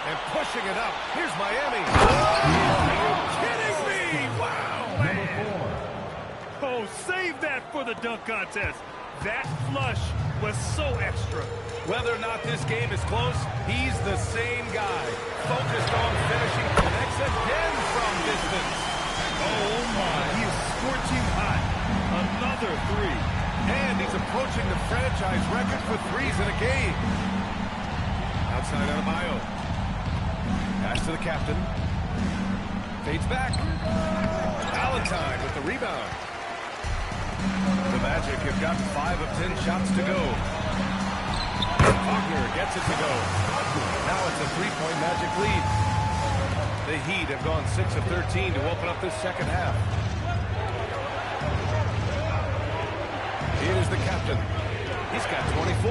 Speaker 1: And pushing it up. Here's Miami. Are you kidding me? Wow, man.
Speaker 2: Oh, save that for the dunk contest. That flush was so extra.
Speaker 1: Whether or not this game is close, he's the same guy. Focused on finishing, connects again from distance.
Speaker 2: Oh, my. He is scorching hot. Another three.
Speaker 1: And he's approaching the franchise record for threes in a game. Outside Adebayo. Pass to the captain. Fades back. Valentine with the rebound. The Magic have got 5 of 10 shots to go. Wagner gets it to go. Now it's a 3-point Magic lead. The Heat have gone 6 of 13 to open up this second half. Here's the captain. He's got 24.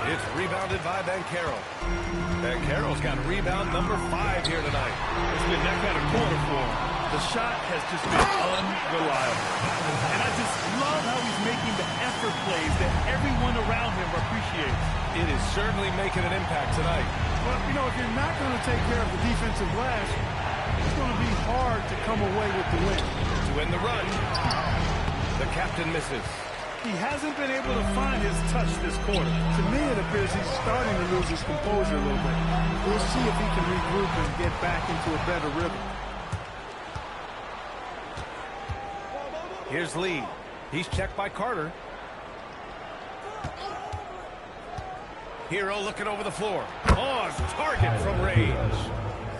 Speaker 1: It's rebounded by Banchero. Banchero's got rebound number 5 here tonight.
Speaker 2: It's been that kind of quarter for him. The shot has just been unreliable. And I just love how he's making the effort plays that everyone around him appreciates.
Speaker 1: It is certainly making an impact tonight.
Speaker 4: Well, you know, if you're not going to take care of the defensive glass, it's going to be hard to come away with the win.
Speaker 1: To win the run, the captain misses.
Speaker 2: He hasn't been able to find his touch this quarter.
Speaker 4: To me, it appears he's starting to lose his composure a little bit. We'll see if he can regroup and get back into a better rhythm.
Speaker 1: Here's Lee. He's checked by Carter. Hero looking over the floor. On target from range.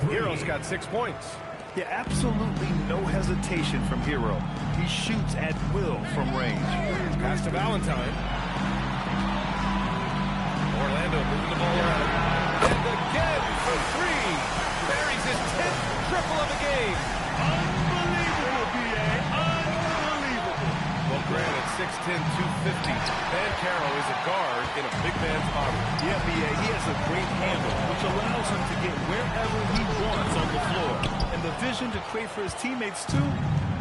Speaker 1: Hero's got 6 points.
Speaker 2: Yeah, absolutely no hesitation from Hero. He shoots at will from range.
Speaker 1: Pass to Valentine. Orlando moving the ball around. And again for 3. Buries his 10th triple of the game.
Speaker 2: Unbelievable, B.A. Unbelievable.
Speaker 1: Well, granted, 6'10", 250. Banchero is a guard in a big man's body.
Speaker 2: Yeah, B.A. He has a great handle, which allows him to get wherever he wants on the floor. And the vision to create for his teammates, too.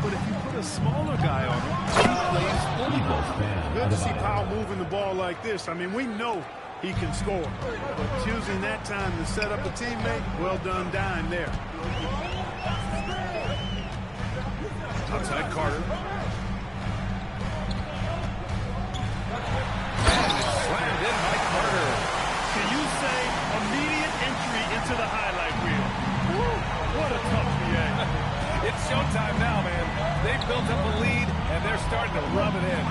Speaker 2: But if you put a smaller guy on him, he plays fully ball.
Speaker 4: Good to see Powell moving the ball like this. I mean, we know he can score. But choosing that time to set up a teammate, well done, dime there.
Speaker 1: Outside Carter. Slammed in by Carter.
Speaker 2: Can you say immediate entry into the highlight reel? Woo, what a tough BA.
Speaker 1: It's showtime now, man. They've built up a lead, and they're starting to rub it in.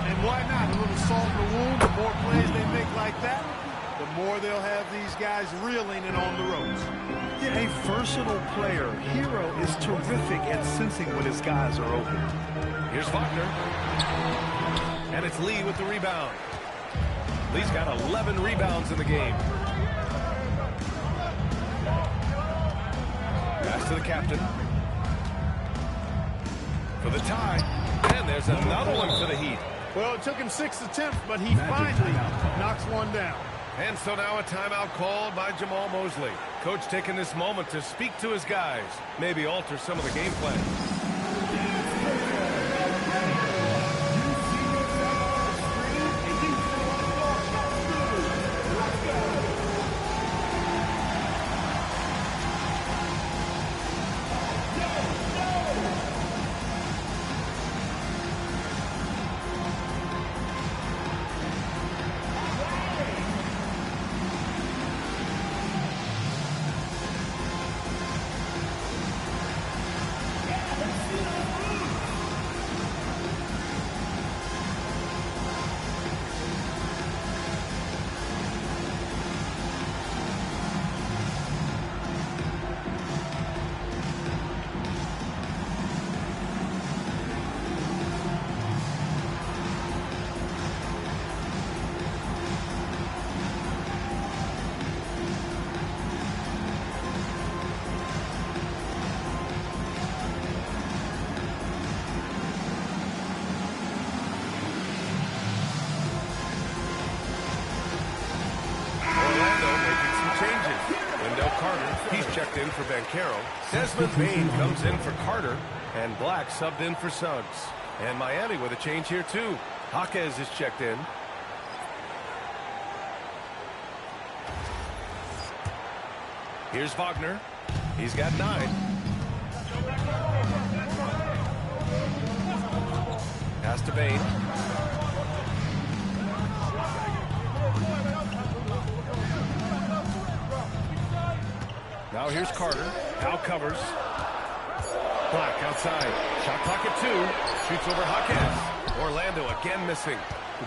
Speaker 4: And why not? A little salt in the wound. The more plays they make like that, the more they'll have these guys reeling and on the ropes.
Speaker 2: Yeah, a versatile player. Hero is terrific at sensing when his guys are open.
Speaker 1: Here's Wagner. And it's Lee with the rebound. Lee's got 11 rebounds in the game. Pass to the captain. For the tie. And there's another one for the Heat.
Speaker 4: Well, it took him 6 attempts, but he finally knocks one down.
Speaker 1: And so now a timeout called by Jamal Mosley. Coach taking this moment to speak to his guys. Maybe alter some of the game plan. in for Banchero. Desmond Bain comes in for Carter. And Black subbed in for Suggs. And Miami with a change here, too. Jaquez is checked in. Here's Wagner. He's got 9. Pass to Bain. Now here's Carter. Now covers. Black outside. Shot clock at 2. Shoots over Jaquez. Orlando again missing.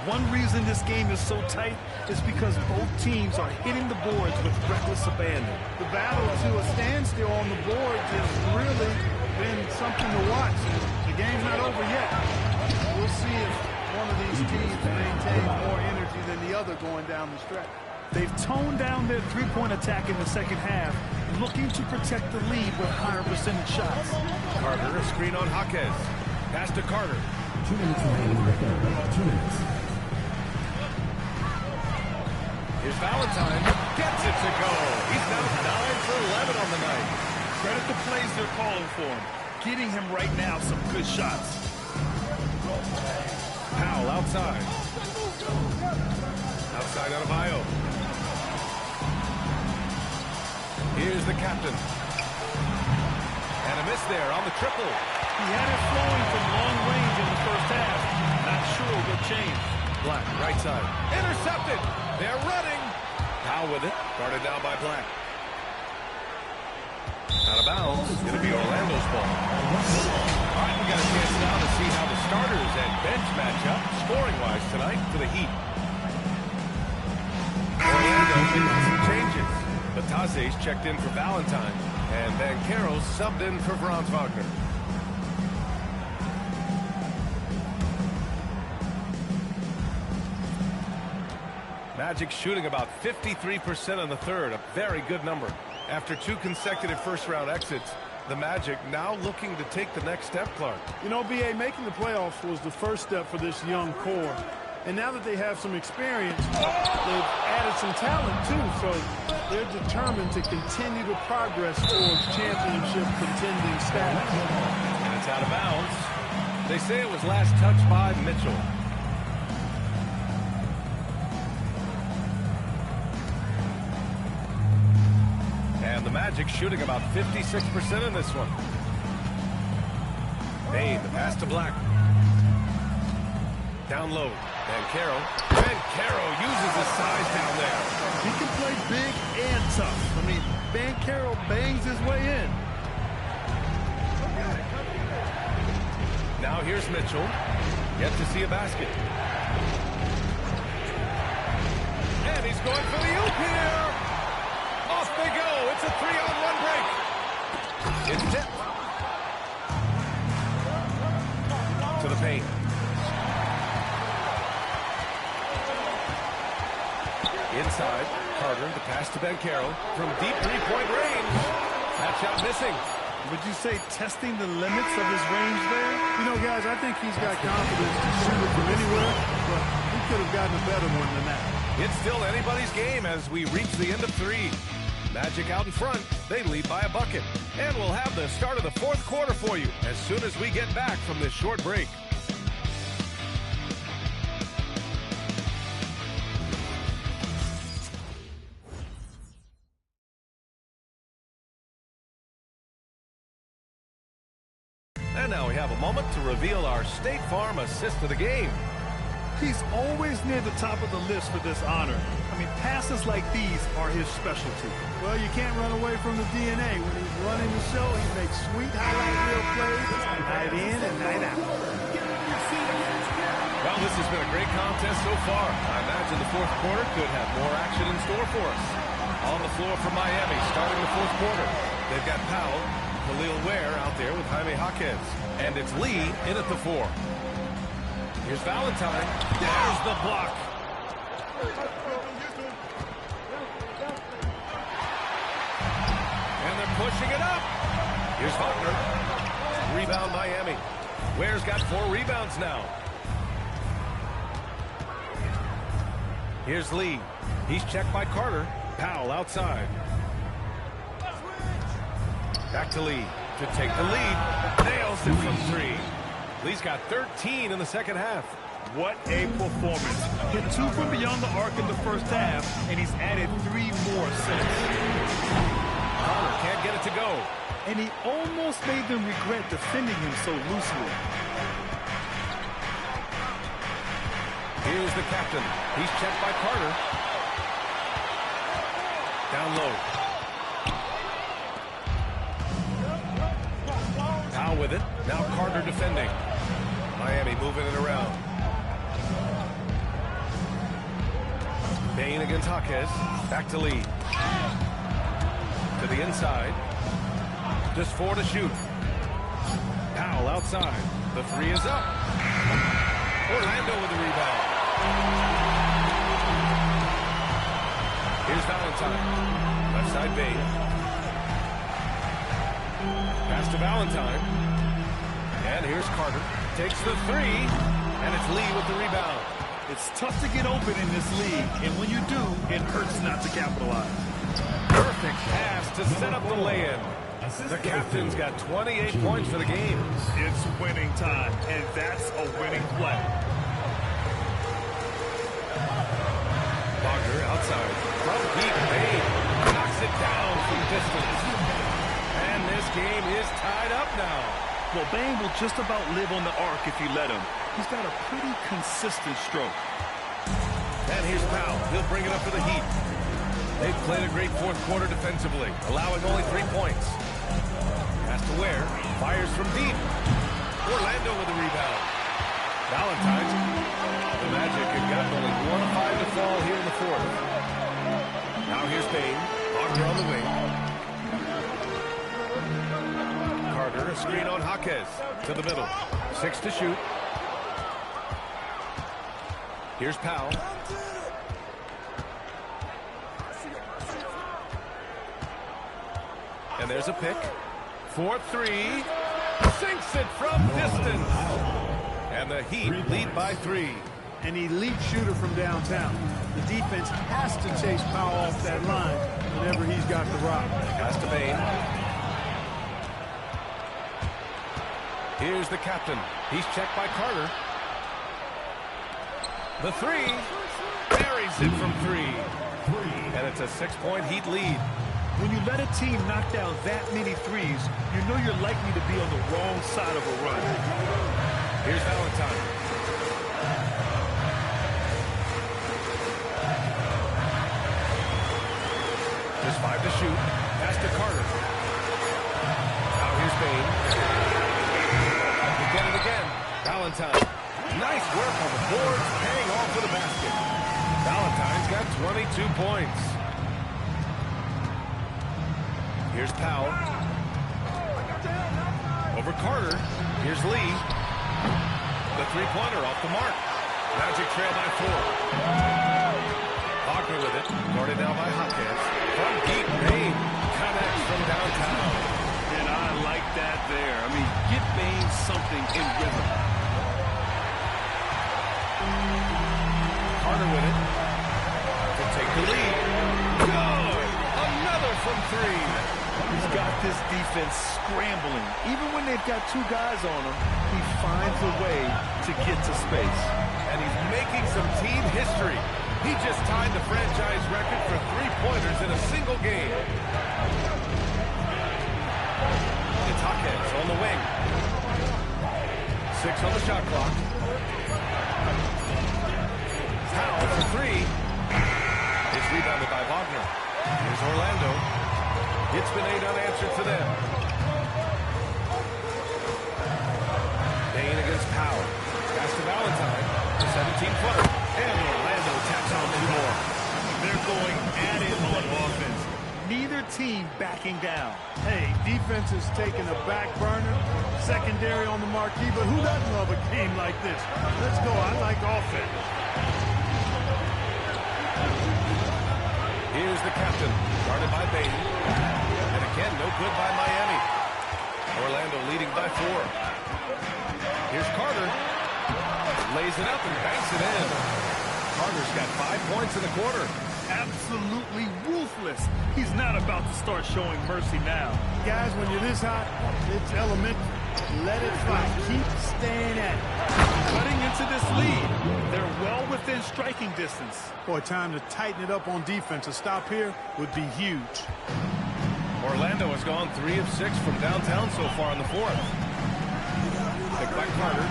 Speaker 2: One reason this game is so tight is because both teams are hitting the boards with reckless abandon.
Speaker 4: The battle to a standstill on the boards has really been something to watch. The game's not over yet. We'll see if one of these teams maintains more energy than the other going down the stretch.
Speaker 2: They've toned down their three-point attack in the second half, looking to protect the lead with higher percentage shots.
Speaker 1: Carter, a screen on Jaquez. Pass to Carter.
Speaker 9: 2 minutes remaining in the third. 2 minutes.
Speaker 1: Here's Valentine. Gets it to go. He's now 9 for 11 on the night.
Speaker 2: Credit the plays they're calling for him. Getting him right now some good shots.
Speaker 1: Powell outside. Outside out of Ayo. Here's the captain. And a miss there on the triple.
Speaker 2: He had it flowing from long range in the first half. Not sure what changed.
Speaker 1: Black, right side. Intercepted. They're running. Powell with it. Guarded now by Black. Out of bounds. It's going to be Orlando's ball. All right, we got a chance now to see how the starters and bench match up scoring-wise tonight for the Heat. Orlando making some changes. Batase's checked in for Valentine. And Banchero subbed in for Franz Wagner. Magic shooting about 53% in the third, a very good number. After 2 consecutive first-round exits, the Magic now looking to take the next step, Clark.
Speaker 4: You know, B.A., making the playoffs was the first step for this young core. And now that they have some experience, they've added some talent, too. So they're determined to continue to progress towards championship contending status.
Speaker 1: And it's out of bounds. They say it was last touched by Mitchell. And the Magic shooting about 56% in this one. Bain, the pass to Black. Down low. Banchero uses his size down there.
Speaker 4: He can play big and tough. I mean, Banchero bangs his way in.
Speaker 1: Now here's Mitchell. Yet to see a basket. And he's going for the oop here. Off they go. It's a 3-on-1 break. It's tipped. To the paint. Inside, Carter, the pass to Banchero from deep three-point range. That shot missing.
Speaker 2: Would you say testing the limits of his range there?
Speaker 4: You know, guys, I think he's got confidence to shoot it from anywhere, but he could have gotten a better one than that.
Speaker 1: It's still anybody's game as we reach the end of 3. Magic out in front. They lead by a bucket. And we'll have the start of the 4th quarter for you as soon as we get back from this short break. And now we have a moment to reveal our State Farm assist of the game.
Speaker 2: He's always near the top of the list for this honor. I mean, passes like these are his specialty.
Speaker 4: Well, you can't run away from the DNA. When he's running the show, he makes sweet highlight reel plays, night in and night out.
Speaker 1: Well, this has been a great contest so far. I imagine the 4th quarter could have more action in store for us. On the floor for Miami, starting the 4th quarter. They've got Powell, Khalil Ware out there with Jaime Jaquez. And it's Lee in at the 4. Here's Valentine. There's the block. And they're pushing it up. Here's Wagner. Rebound Miami. Ware's got 4 rebounds now. Here's Lee. He's checked by Carter. Powell outside. Back to Lee to take the lead. Nails it from 3. Lee's got 13 in the second half.
Speaker 2: What a performance. Hit 2 from beyond the arc in the first half, and he's added 3 more since.
Speaker 1: Connor can't get it to go.
Speaker 2: And he almost made them regret defending him so loosely.
Speaker 1: Here's the captain. He's checked by Carter. Down low. Powell with it. Now Carter defending. Miami moving it around. Bane against Jaquez. Back to Lee. To the inside. Just 4 to shoot. Powell outside. The 3 is up. Orlando with the rebound. Here's Valentine. Left side Bane. Pass to Valentine. And here's Carter. Takes the 3. And it's Lee with the rebound.
Speaker 2: It's tough to get open in this league, and when you do, it hurts not to capitalize.
Speaker 1: Perfect pass to set up the lay-in. The captain's got 28 points for the game.
Speaker 2: It's winning time, and that's a winning play.
Speaker 1: Wagner outside. From deep, Bane knocks it down from distance. And this game is tied up now.
Speaker 2: Well, Bane will just about live on the arc if you let him. He's got a pretty consistent stroke.
Speaker 1: And here's Powell. He'll bring it up for the Heat. They've played a great fourth quarter defensively, allowing only 3 points. Pass to Ware. Fires from deep. Orlando with the rebound. Valentine. The Magic have gotten only 1 of 5 to fall here in the fourth. Now here's Bane. Wagner on the wing. Carter, a screen on Jaquez. To the middle. 6 to shoot. Here's Powell. And there's a pick. 4-3. Sinks it from distance. And the Heat lead by 3.
Speaker 4: An elite shooter from downtown. The defense has to chase Powell off that line whenever he's got the rock.
Speaker 1: Pass to Bane. Here's the captain. He's checked by Carter. The 3. Buries it from 3. And it's a 6-point Heat lead.
Speaker 2: When you let a team knock down that many threes, you know you're likely to be on the wrong side of a run.
Speaker 1: Here's Valentine. Just 5 to shoot. Pass to Carter. Now here's Bane. Again and again. Valentine. Nice work on the boards, paying off for the basket. Valentine's got 22 points. Here's Powell. Over Carter. Here's Lee. The three-pointer off the mark. Magic trail by 4. Wagner with it. Guarded now by Jaquez. From deep, Bane connects from downtown.
Speaker 2: And I like that there. I mean, give Bane something in rhythm.
Speaker 1: Carter with it. To take the lead. Good! Another from 3.
Speaker 2: He's got this defense scrambling. Even when they've got 2 guys on him, he finds a way to get to space.
Speaker 1: And he's making some team history. He just tied the franchise record for three-pointers in a single game. It's Jaquez on the wing. 6 on the shot clock. Powell for 3. It's rebounded by Wagner. Here's Orlando. It's been 8 unanswered for them. Bane against Powell. Pass to Valentine. The 17-footer. And Orlando taps on 2 more.
Speaker 2: They're going at it on offense. Neither team backing down.
Speaker 4: Hey, defense is taking a back burner. Secondary on the marquee, but who doesn't love a game like this? Let's go. I like offense.
Speaker 1: Here's the captain. Guarded by Bane. And again, no good by Miami. Orlando leading by 4. Here's Carter. Lays it up and banks it in. Carter's got 5 points in the quarter.
Speaker 2: absolutely ruthless. He's not about to start showing mercy now.
Speaker 4: Guys, when you're this hot, it's elementary. Let it fly. Keep staying at it.
Speaker 2: Cutting into this lead. They're well within striking distance.
Speaker 4: Boy, time to tighten it up on defense. A stop here would be huge.
Speaker 1: Orlando has gone 3 of 6 from downtown so far in the fourth. Picked by Carter.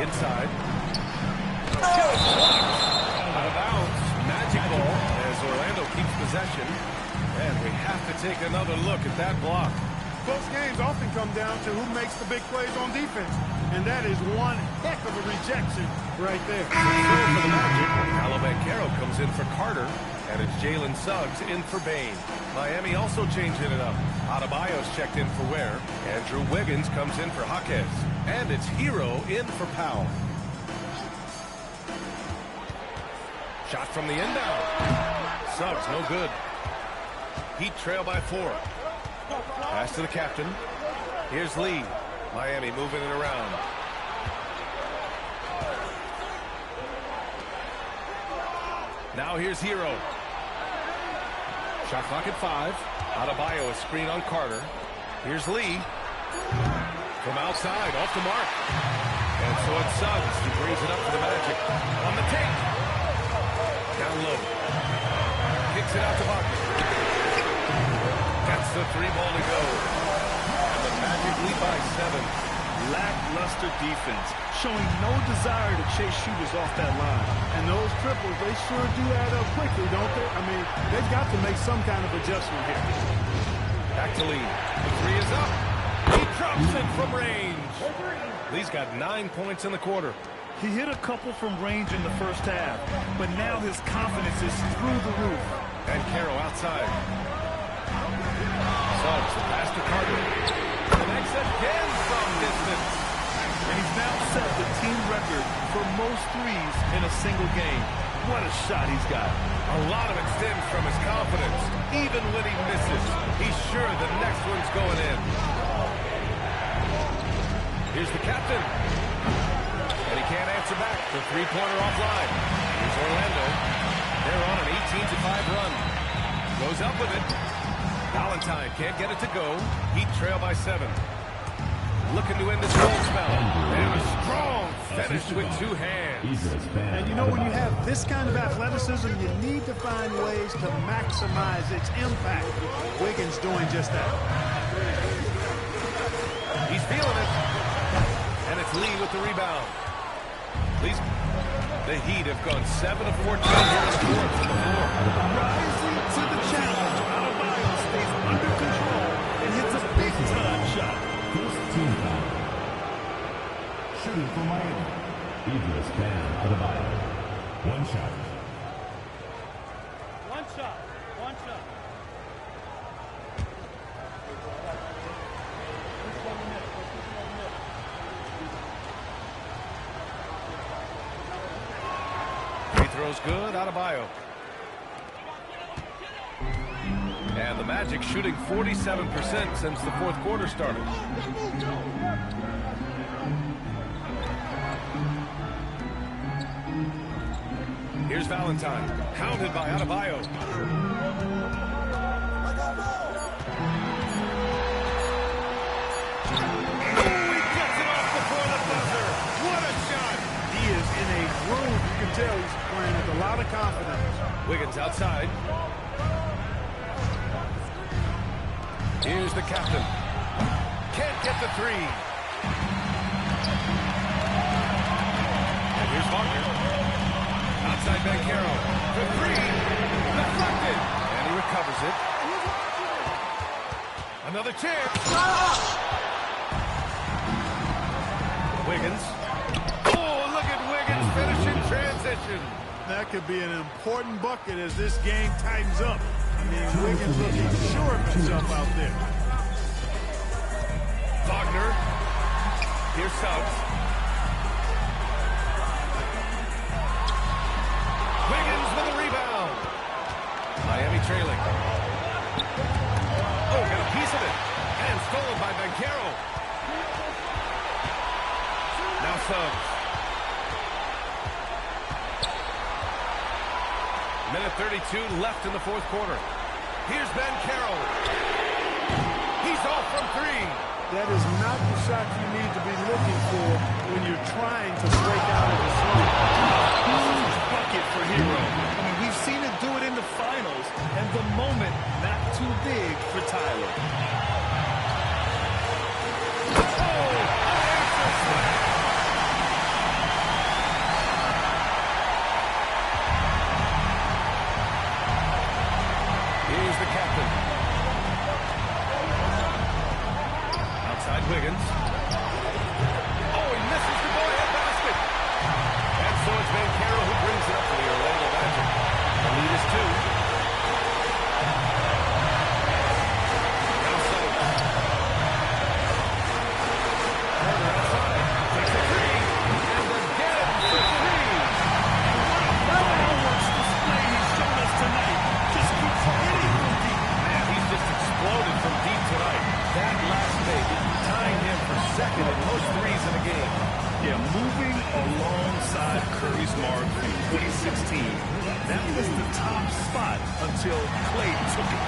Speaker 1: Inside. Out of bounds. Magic ball as Orlando keeps possession. And we have to take another look at that block.
Speaker 4: Close games often come down to who makes the big plays on defense. And that is one heck of a rejection right there.
Speaker 1: For the Magic, Paolo Banchero comes in for Carter. And it's Jalen Suggs in for Bain. Miami also changing it up. Adebayo's checked in for Ware. Andrew Wiggins comes in for Jaquez. And it's Hero in for Powell. Shot from the inbound. Suggs, no good. Heat trail by 4. Pass to the captain. Here's Lee. Miami moving it around. Now here's Hero. Shot clock at 5. Adebayo, a screen on Carter. Here's Lee. From outside, off the mark. And so it's Suggs who brings it up for the Magic. On the take. Down low. Kicks it out to Wagner. Gets the 3-ball to go. And the Magic lead by 7.
Speaker 2: Lackluster defense, showing no desire to chase shooters off that line.
Speaker 4: And those triples, they sure do add up quickly, don't they? I mean, they've got to make some kind of adjustment here.
Speaker 1: Back to Lee. The 3 is up. He drops it from range. Lee's got 9 points in the quarter.
Speaker 2: He hit a couple from range in the first half, but now his confidence is through the roof.
Speaker 1: And Caro outside. Suggs, the pass to Carter. Connects again from distance.
Speaker 2: And he's now set the team record for most threes in a single game. What a shot he's got.
Speaker 1: A lot of it stems from his confidence. Even when he misses, he's sure the next one's going in. Here's the captain. And he can't answer back. The 3-pointer offline. Here's Orlando. They're on an 18-5 run. Goes up with it. Valentine can't get it to go. Heat trail by 7. Looking to end this goal spell. And a strong finish with 2 hands.
Speaker 4: And you know, when you have this kind of athleticism, you need to find ways to maximize its impact. Wiggins doing just that.
Speaker 1: He's feeling it. And it's Lee with the rebound. The Heat have gone 7 of 14 here in the fourth from the floor.
Speaker 2: Rising to the challenge. Adebayo stays under control and hits a big-time shot.
Speaker 9: First team foul. Shooting for Miami. Idris Bam Adebayo. 1 shot.
Speaker 3: One shot. One shot.
Speaker 1: Free throw's good, Adebayo. And the Magic shooting 47% since the fourth quarter started. Here's Valentine, hounded by Adebayo. He gets it off before the buzzer. What a shot!
Speaker 4: He is in a groove. You can tell he's playing with a lot of confidence.
Speaker 1: Wiggins outside. Here's the captain. Can't get the 3. And here's Wagner. Outside Banchero. The 3. Deflected. And he recovers it. Another chance. Wiggins. Oh, look at Wiggins finishing transition.
Speaker 4: That could be an important bucket as this game tightens up. I mean, Wiggins looking sure of himself out there.
Speaker 1: Wagner. Here's Suggs. Wiggins with a rebound. Miami trailing. Oh, got a piece of it. And stolen by Banchero. Now Suggs. Minute 32 left in the fourth quarter. Here's Ben Carroll. He's off from three.
Speaker 4: That is not the shot you need to be looking for when you're trying to break out of the slump.
Speaker 2: Huge bucket for Hero. I mean, we've seen it do it in the finals, and the moment not too big for Tyler.
Speaker 1: Here's the captain. Outside Wiggins. Oh, he misses the go-ahead basket. And so it's Van Carroll who brings it up for the Orlando Magic. The lead is 2. Now Suggs. Turner outside. Takes a three. And again for three.
Speaker 2: Fireworks display he's shown us tonight. Just keeps hitting from deep.
Speaker 1: Man, he's just exploded from deep tonight. That last baby tying him for second in most threes in a game.
Speaker 2: Yeah, moving alongside Curry's mark in 2016. That was the top spot until Klay took it.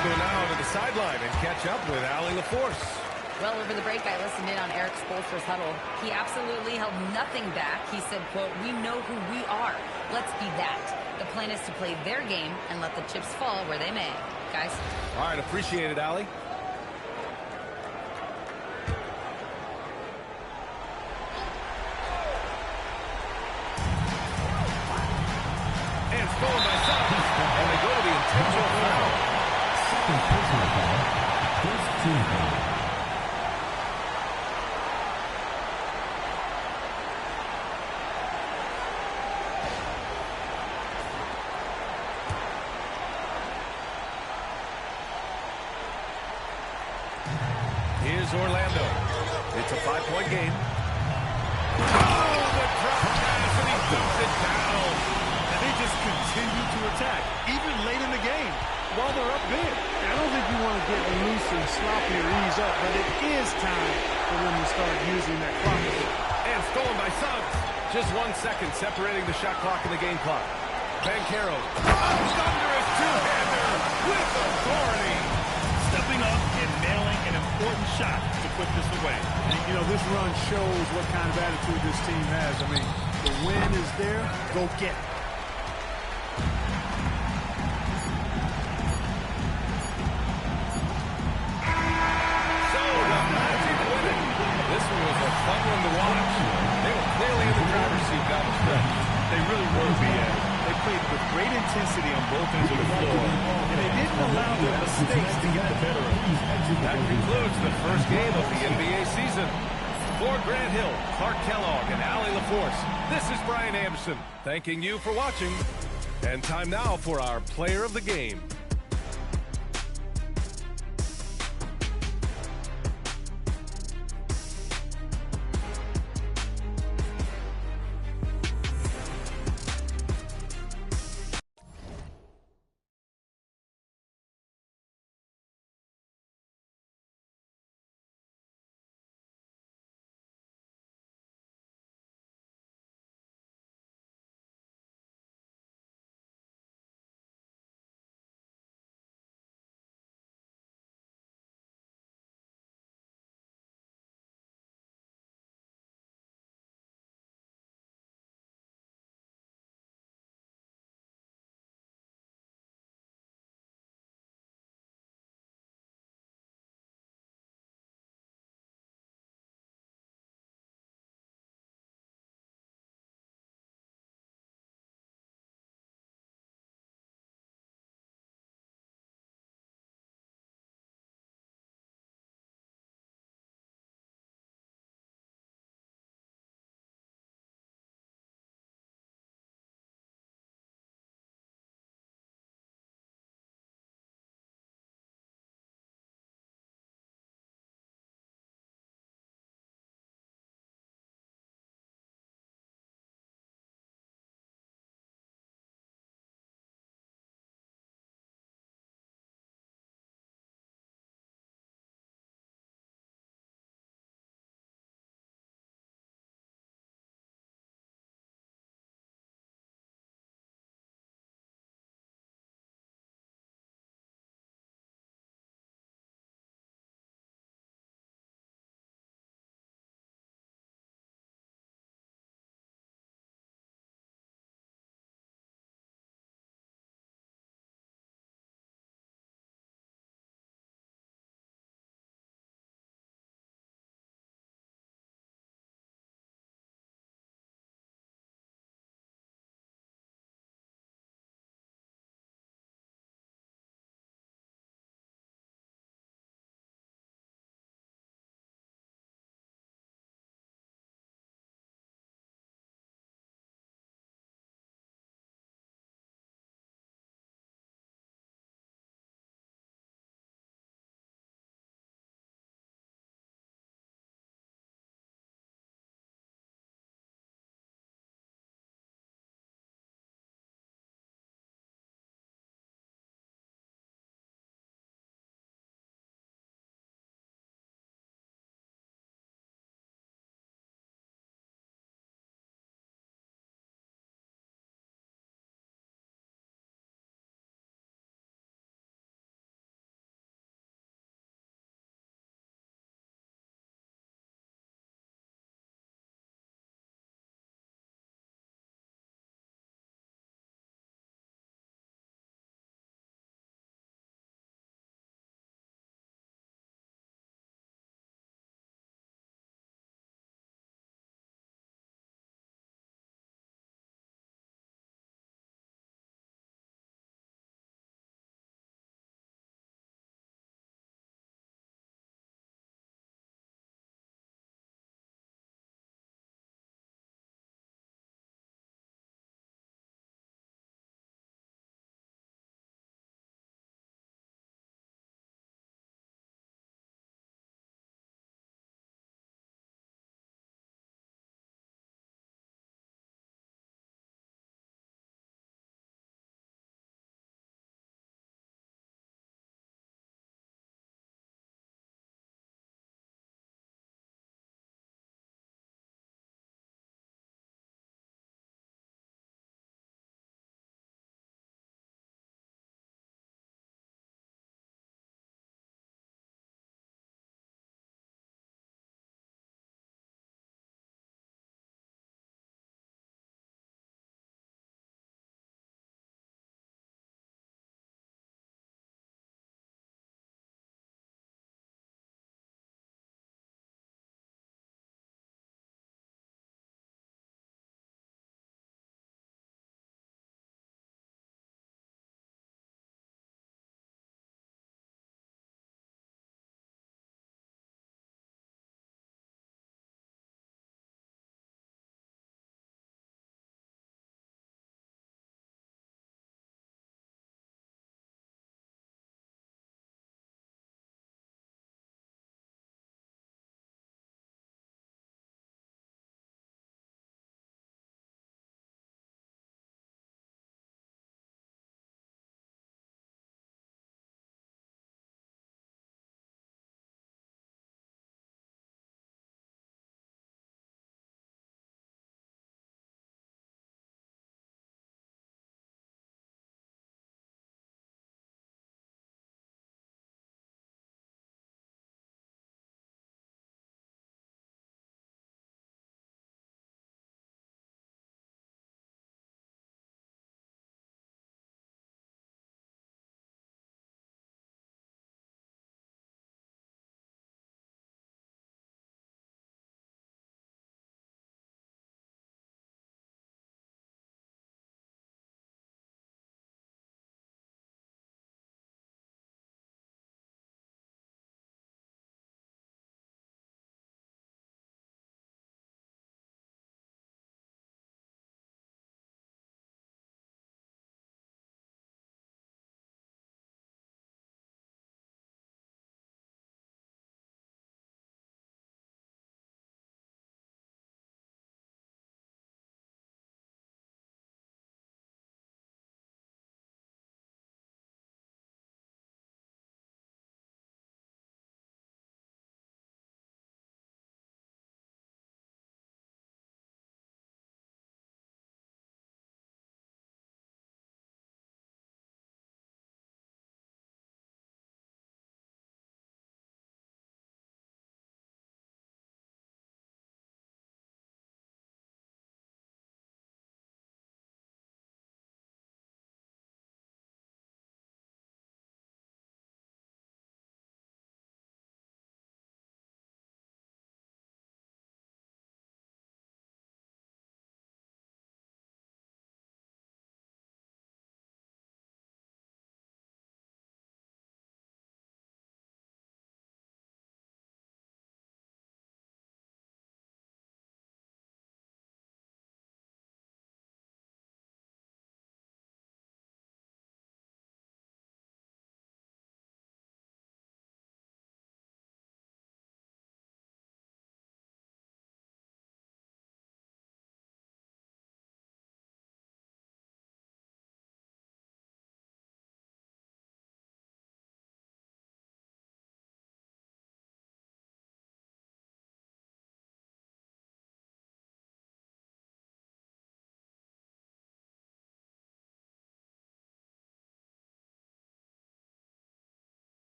Speaker 1: Go now to the sideline and catch up with Allie LaForce.
Speaker 5: Well, over the break, I listened in on Eric Spoelstra's huddle. He absolutely held nothing back. He said, quote, "We know who we are. Let's be that." The plan is to play their game and let the chips fall where they may. Guys.
Speaker 1: All right, appreciate it, Allie. And stolen by Suggs. And they go to the intentional foul.
Speaker 9: First team foul.
Speaker 1: Here's Orlando. It's a 5-point game. Oh, the drop pass, and he dumps it down.
Speaker 2: And they just continue to attack, even late in the game, while they're up big.
Speaker 4: I don't think you want to get loose and sloppy or ease up, but it is time for them to start using that clock.
Speaker 1: And stolen by Suggs. Just 1 second separating the shot clock and the game clock. Van Carroll. Thunderous two-hander with authority.
Speaker 2: Stepping up and nailing an important shot to put this away.
Speaker 4: And, you know, this run shows what kind of attitude this team has. I mean, the win is there. Go get it.
Speaker 1: So, the Magic win it. This one was a fun one to watch. They were clearly in the driver's seat down the stretch.
Speaker 2: They really were, BS. They played with great intensity on both ends of the floor, and they didn't allow their mistakes to get the better of them.
Speaker 1: That concludes the first game of the NBA season. For Grant Hill, Clark Kellogg, and Allie LaForce, this is Brian Anderson, thanking you for watching. And time now for our player of the game.